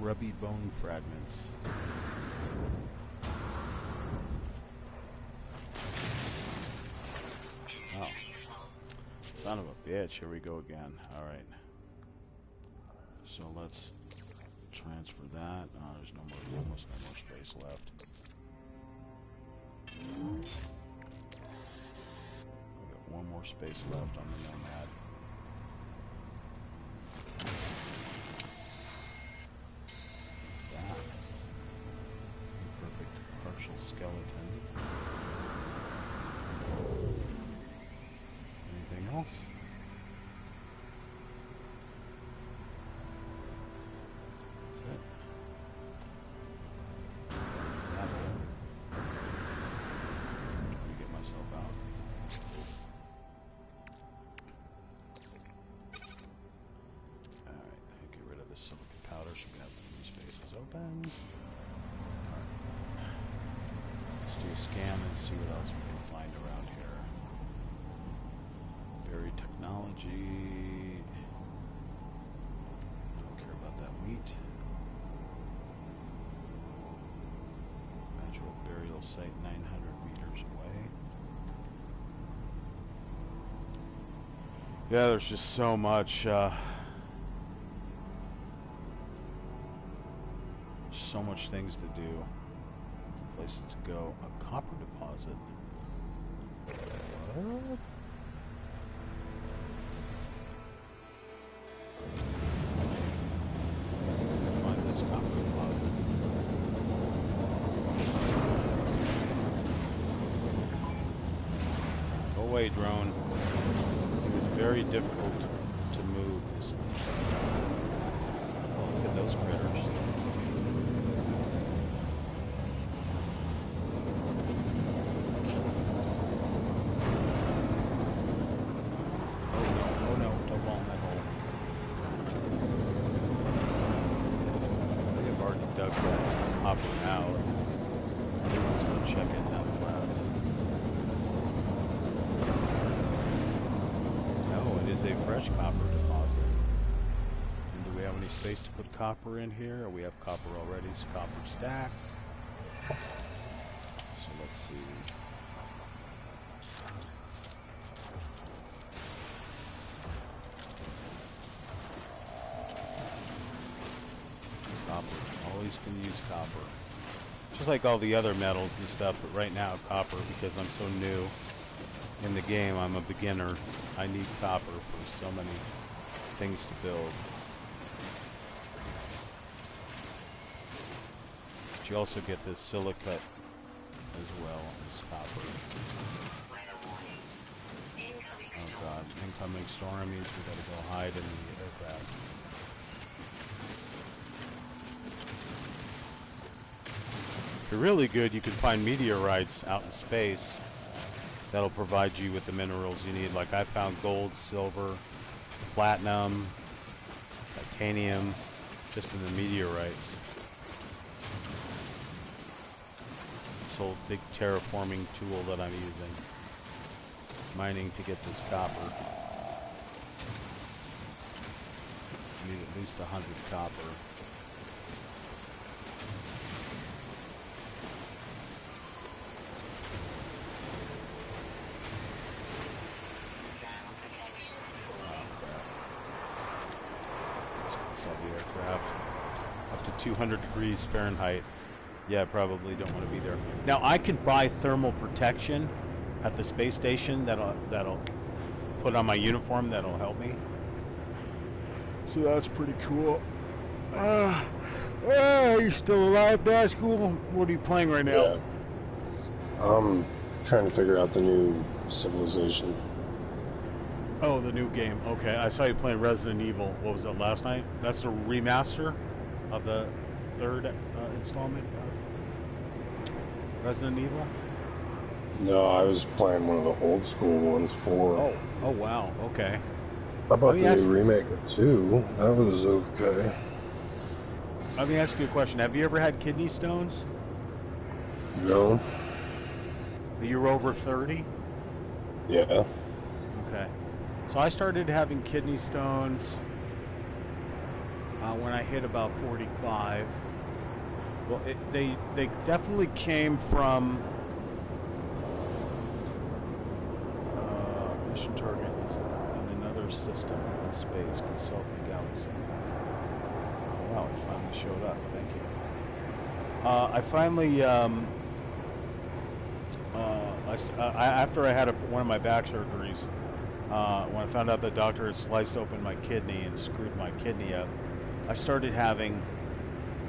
Grubby bone fragments. Oh. Son of a bitch, here we go again. Alright. So let's transfer that. Oh, there's no more, almost no more space left. We got one more space left on the Nomad. That. Perfect partial skeleton. Anything else? That's it. That one. Let me get myself out. Alright, get rid of the silicon powder so we can have the spaces open. Alright. Let's do a scan and see what else we can find around here. Buried technology. Don't care about that wheat. Natural burial site 900 meters away. Yeah, there's just so much, so much things to do. Places to go. A copper deposit. What? Find this copper deposit. Go away, drone. It was very difficult to move. Oh, look at those critters. Oh no, don't fall in that hole. They have already dug that. space to put copper in here. We have copper already, so copper stacks. So let's see. Copper. Always can use copper. Just like all the other metals and stuff, but right now copper, because I'm so new in the game, I'm a beginner. I need copper for so many things to build. But you also get this silicate as well as copper. Oh god, incoming storm means we gotta go hide in the aircraft. If you're really good, you can find meteorites out in space that'll provide you with the minerals you need. Like I found gold, silver, platinum, titanium, just in the meteorites. This whole big terraforming tool that I'm using. Mining to get this copper. I need at least 100 copper. Up to 200 degrees Fahrenheit. Yeah, I probably don't want to be there. Now I can buy thermal protection at the space station that'll put on my uniform. That'll help me. So that's pretty cool. Are you still alive, Basketball? What are you playing right now? Yeah. I'm trying to figure out the new Civilization. Oh, the new game. Okay, I saw you playing Resident Evil. What was it, last night? That's the remaster of the third installment of Resident Evil? No, I was playing one of the old school ones, 4. Oh wow, okay. How about the new remake of 2? That was okay. Let me ask you a question. Have you ever had kidney stones? No. You're over 30? Yeah. Okay. So I started having kidney stones when I hit about 45. Well, they definitely came from mission target is in another system in space. Consult the galaxy map. Oh, wow, it finally showed up. Thank you. I finally after I had one of my back surgeries. When I found out the doctor had sliced open my kidney and screwed my kidney up, I started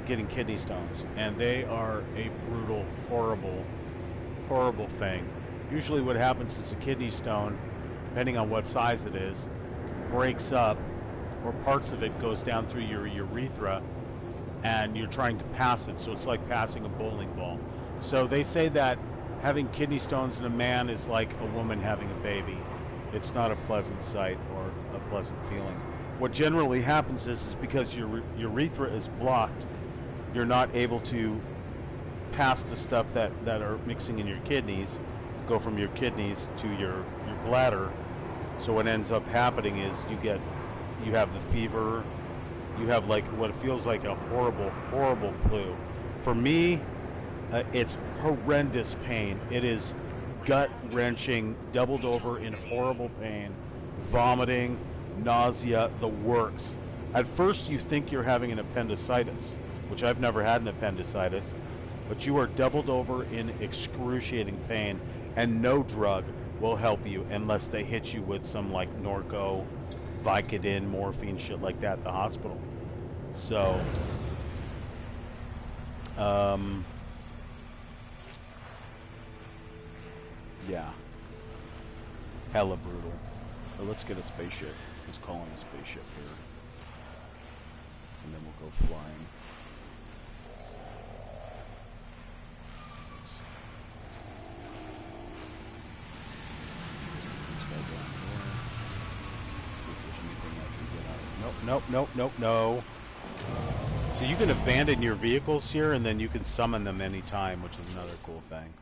getting kidney stones, and they are a brutal, horrible thing. Usually what happens is a kidney stone, depending on what size it is, breaks up, or parts of it goes down through your urethra, and you're trying to pass it, so it's like passing a bowling ball. So they say that having kidney stones in a man is like a woman having a baby. It's not a pleasant sight or a pleasant feeling. What generally happens is because your urethra is blocked, you're not able to pass the stuff that are mixing in your kidneys, go from your kidneys to your bladder. So what ends up happening is you have the fever, you have like what feels like a horrible flu. For me, it's horrendous pain. It is gut-wrenching, doubled over in horrible pain, vomiting, nausea, the works. At first you think you're having an appendicitis, which I've never had an appendicitis, but you are doubled over in excruciating pain, and no drug will help you unless they hit you with some like Norco, Vicodin, morphine, shit like that at the hospital. So, yeah. Hella brutal. But let's get a spaceship. Let's call in a spaceship here. And then we'll go flying. Let's put this guy down there. See if there's anything I can get out of. No. So you can abandon your vehicles here, and then you can summon them anytime, which is another cool thing.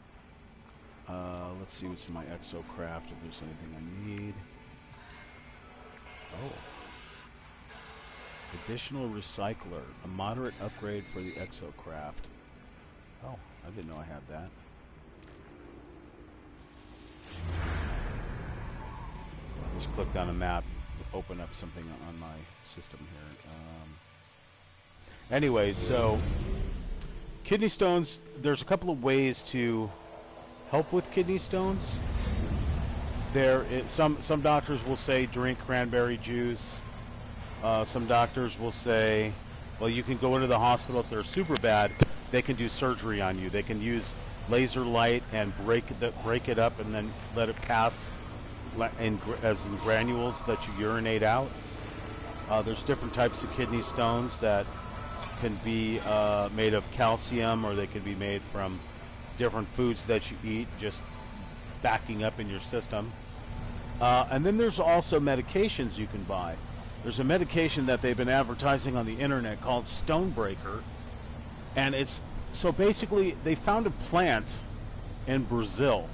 Let's see what's in my exocraft, if there's anything I need. Oh. Additional recycler, a moderate upgrade for the exocraft. Oh, I didn't know I had that. Just clicked on a map to open up something on my system here. Anyway, so kidney stones, there's a couple of ways to help with kidney stones. Some doctors will say drink cranberry juice. Some doctors will say, well, you can go into the hospital if they're super bad. They can do surgery on you. They can use laser light and break it up and then let it pass as in granules that you urinate out. There's different types of kidney stones that can be made of calcium, or they can be made from different foods that you eat, just backing up in your system. And then there's also medications you can buy. There's a medication that they've been advertising on the internet called Stonebreaker, and it's so basically they found a plant in Brazil.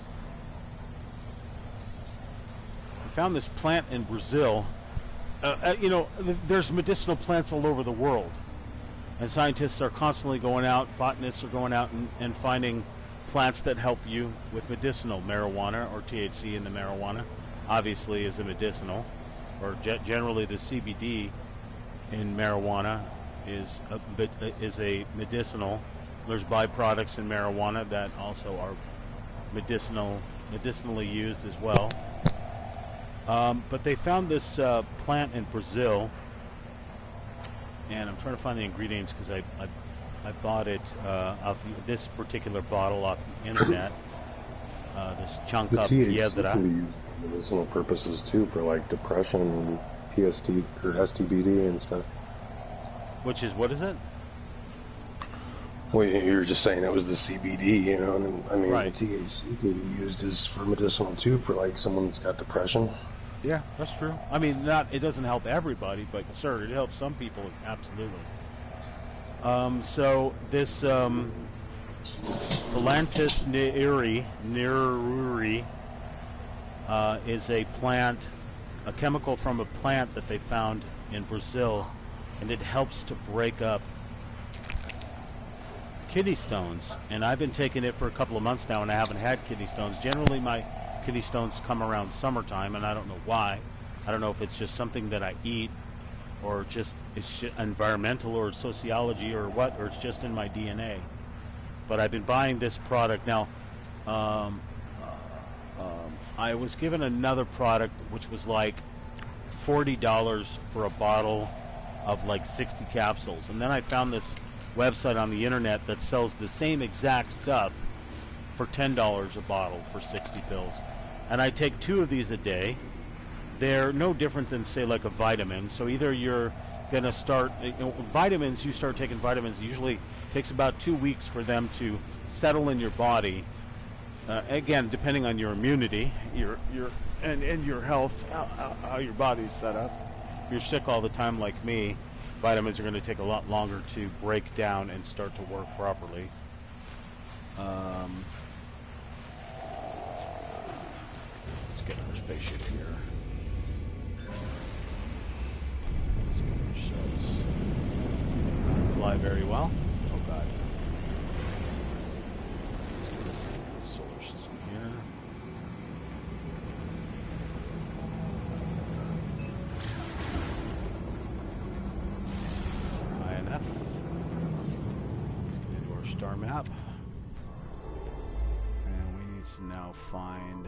They found this plant in Brazil. There's medicinal plants all over the world, and scientists are constantly going out, botanists are going out and finding plants that help you with medicinal. Marijuana, or THC in the marijuana, obviously is a medicinal, or generally the CBD in marijuana is a medicinal. There's byproducts in marijuana that also are medicinally used as well. But they found this plant in Brazil, and I'm trying to find the ingredients because I bought it off this particular bottle off the internet. This chunk of piedra. Can be used for medicinal purposes too, for like depression and PST or STBD and stuff. Which is, what is it? Well, you were just saying it was the CBD, you know, and I mean, right. The THC can be used as for medicinal too, for like someone that's got depression. Yeah, that's true. I mean, it doesn't help everybody, but sure, it helps some people, absolutely. So this Phalanthus neruri is a plant, a chemical from a plant that they found in Brazil, and it helps to break up kidney stones. And I've been taking it for a couple of months now, and I haven't had kidney stones. Generally, my kidney stones come around summertime, and I don't know why. I don't know if it's just something that I eat, or just it's environmental, or sociology, or what, or it's just in my DNA. But I've been buying this product now. I was given another product which was like $40 for a bottle of like 60 capsules, and then I found this website on the internet that sells the same exact stuff for $10 a bottle for 60 pills, and I take 2 of these a day. They're no different than, say, like a vitamin. So either you're going to start, vitamins, you start taking vitamins, it usually takes about 2 weeks for them to settle in your body. Again, depending on your immunity, and your health, how your body's set up. If you're sick all the time like me, vitamins are going to take a lot longer to break down and start to work properly. Let's get our spaceship here. Fly very well. Oh god. Let's do this solar system here. INF. Let's get into our star map. And we need to now find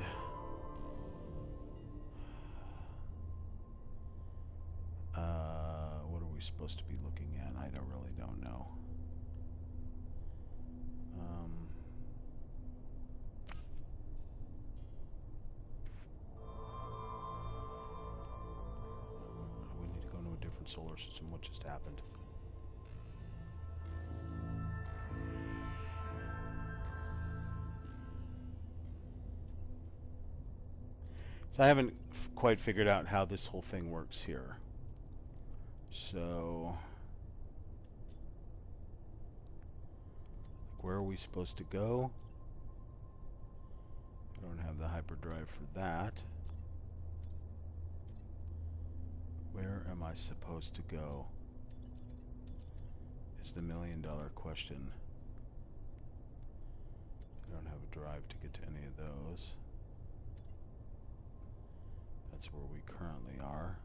what are we supposed to be looking at? I really don't know. We need to go into a different solar system. What just happened? So I haven't quite figured out how this whole thing works here. So, where are we supposed to go? I don't have the hyperdrive for that. Where am I supposed to go? Is the million-dollar question. I don't have a drive to get to any of those. That's where we currently are.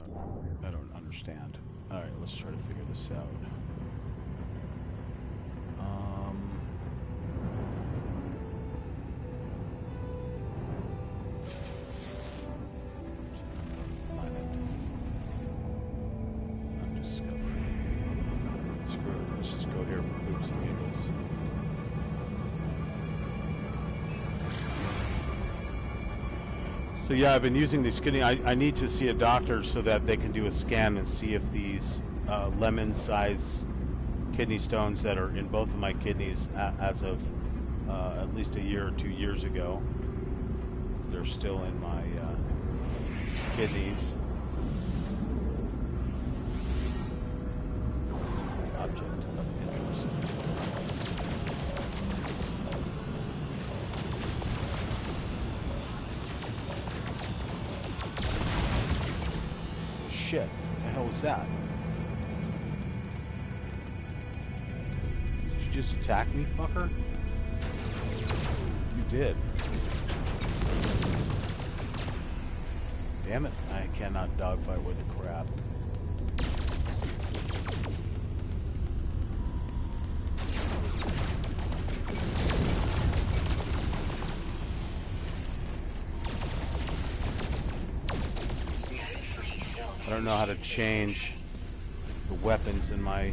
I don't understand. Alright, let's try to figure this out. Planet. Undiscovered. Screw it, let's just go here for hoops and giggles. So yeah, I've been using these kidney. I need to see a doctor so that they can do a scan and see if these lemon-size kidney stones that are in both of my kidneys as of at least a year or 2 years ago, they're still in my kidneys. Object of interest. Shit, what the hell was that? Did you just attack me, fucker? You did. Damn it, I cannot dogfight with a crab. I don't know how to change the weapons in my...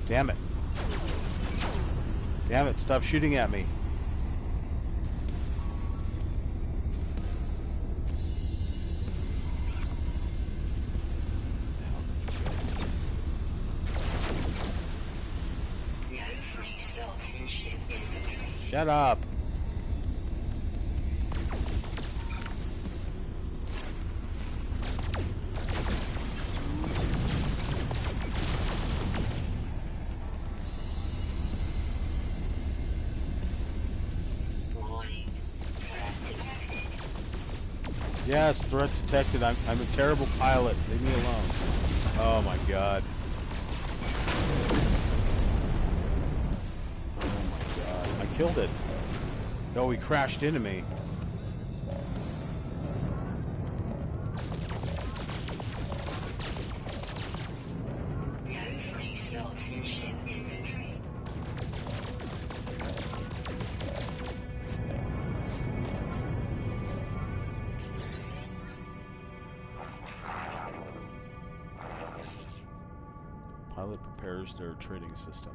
Damn it. Damn it, stop shooting at me. Shut up. Yes, threat detected. I'm a terrible pilot. Leave me alone. Oh my god. Oh my god. I killed it. Oh, he crashed into me. No free slots in ship inventory. Pilot prepares their trading system.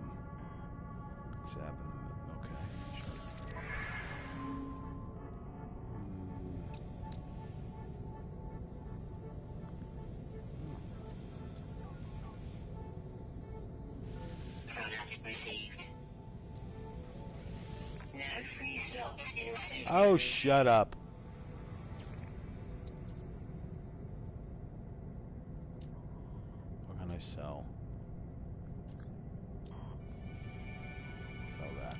Examine. Okay, sure. Product received. No free slots in suit. Oh, shut up. What can I sell? Sell that.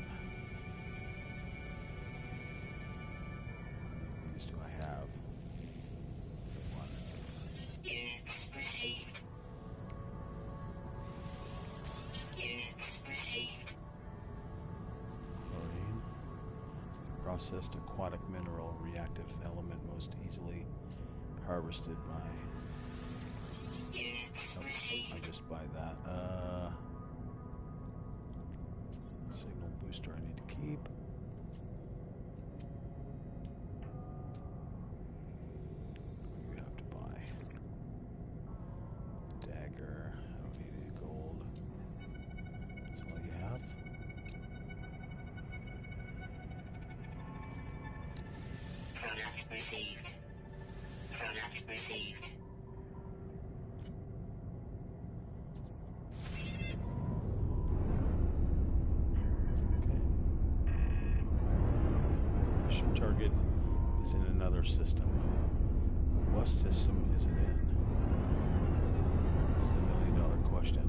What these do I have? One. Units received. Units received. Chlorine. Processed aquatic mineral reactive element most easily harvested by... Units Oh, received. I just buy that. Signal booster I need to keep. What do we have to buy? Dagger. I don't need any gold. That's all you have? Product received. Product received. Mission target is in another system. What system is it in? Is the million-dollar question.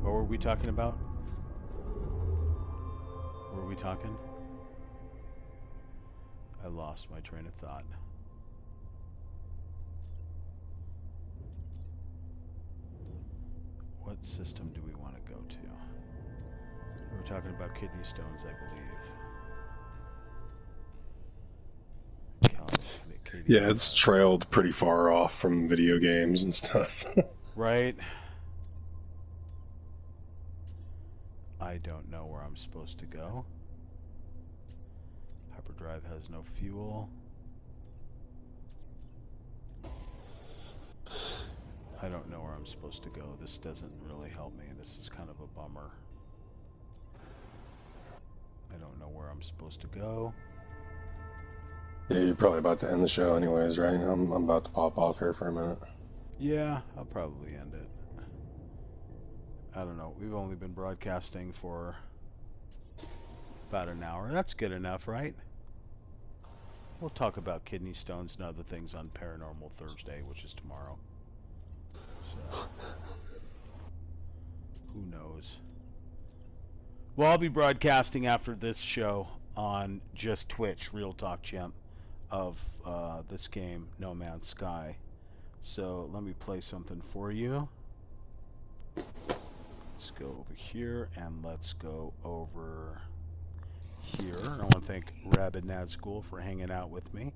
What were we talking about? Were we talking? I lost my train of thought. what system do we want to go to? We're talking about kidney stones, I believe. Yeah, it's trailed pretty far off from video games and stuff. Right. I don't know where I'm supposed to go. Hyperdrive has no fuel. I don't know where I'm supposed to go. This doesn't really help me. This is kind of a bummer. I don't know where I'm supposed to go. Yeah, you're probably about to end the show anyways, right? I'm about to pop off here for a minute. Yeah, I'll probably end it. I don't know. We've only been broadcasting for about an hour. That's good enough, right? We'll talk about kidney stones and other things on Paranormal Thursday, which is tomorrow. So, who knows? Well, I'll be broadcasting after this show on just Twitch, RealTalkChimp, of this game, No Man's Sky. So let me play something for you. Let's go over here and let's go over here. I want to thank Rabid Nazgul for hanging out with me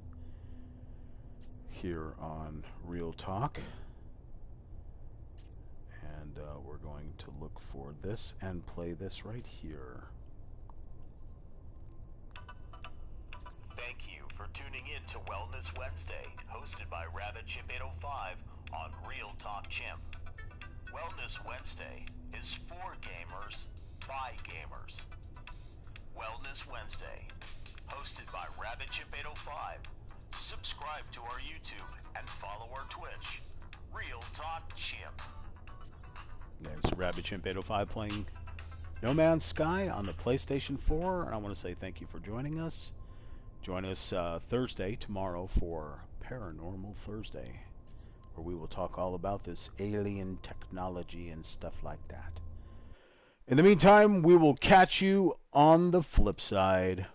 here on Real Talk. And we're going to look for this and play this right here. Thank you for tuning in to Wellness Wednesday, hosted by RabbitChimp805 on Real Talk Chimp. Wellness Wednesday is for gamers, by gamers. Wellness Wednesday, hosted by RabbitChimp805. Subscribe to our YouTube and follow our Twitch, Real Talk Chimp. There's RabbitChimp805 playing No Man's Sky on the PlayStation 4. And I want to say thank you for joining us. Join us Thursday, tomorrow, for Paranormal Thursday, where we will talk all about this alien technology and stuff like that. In the meantime, we will catch you on the flip side.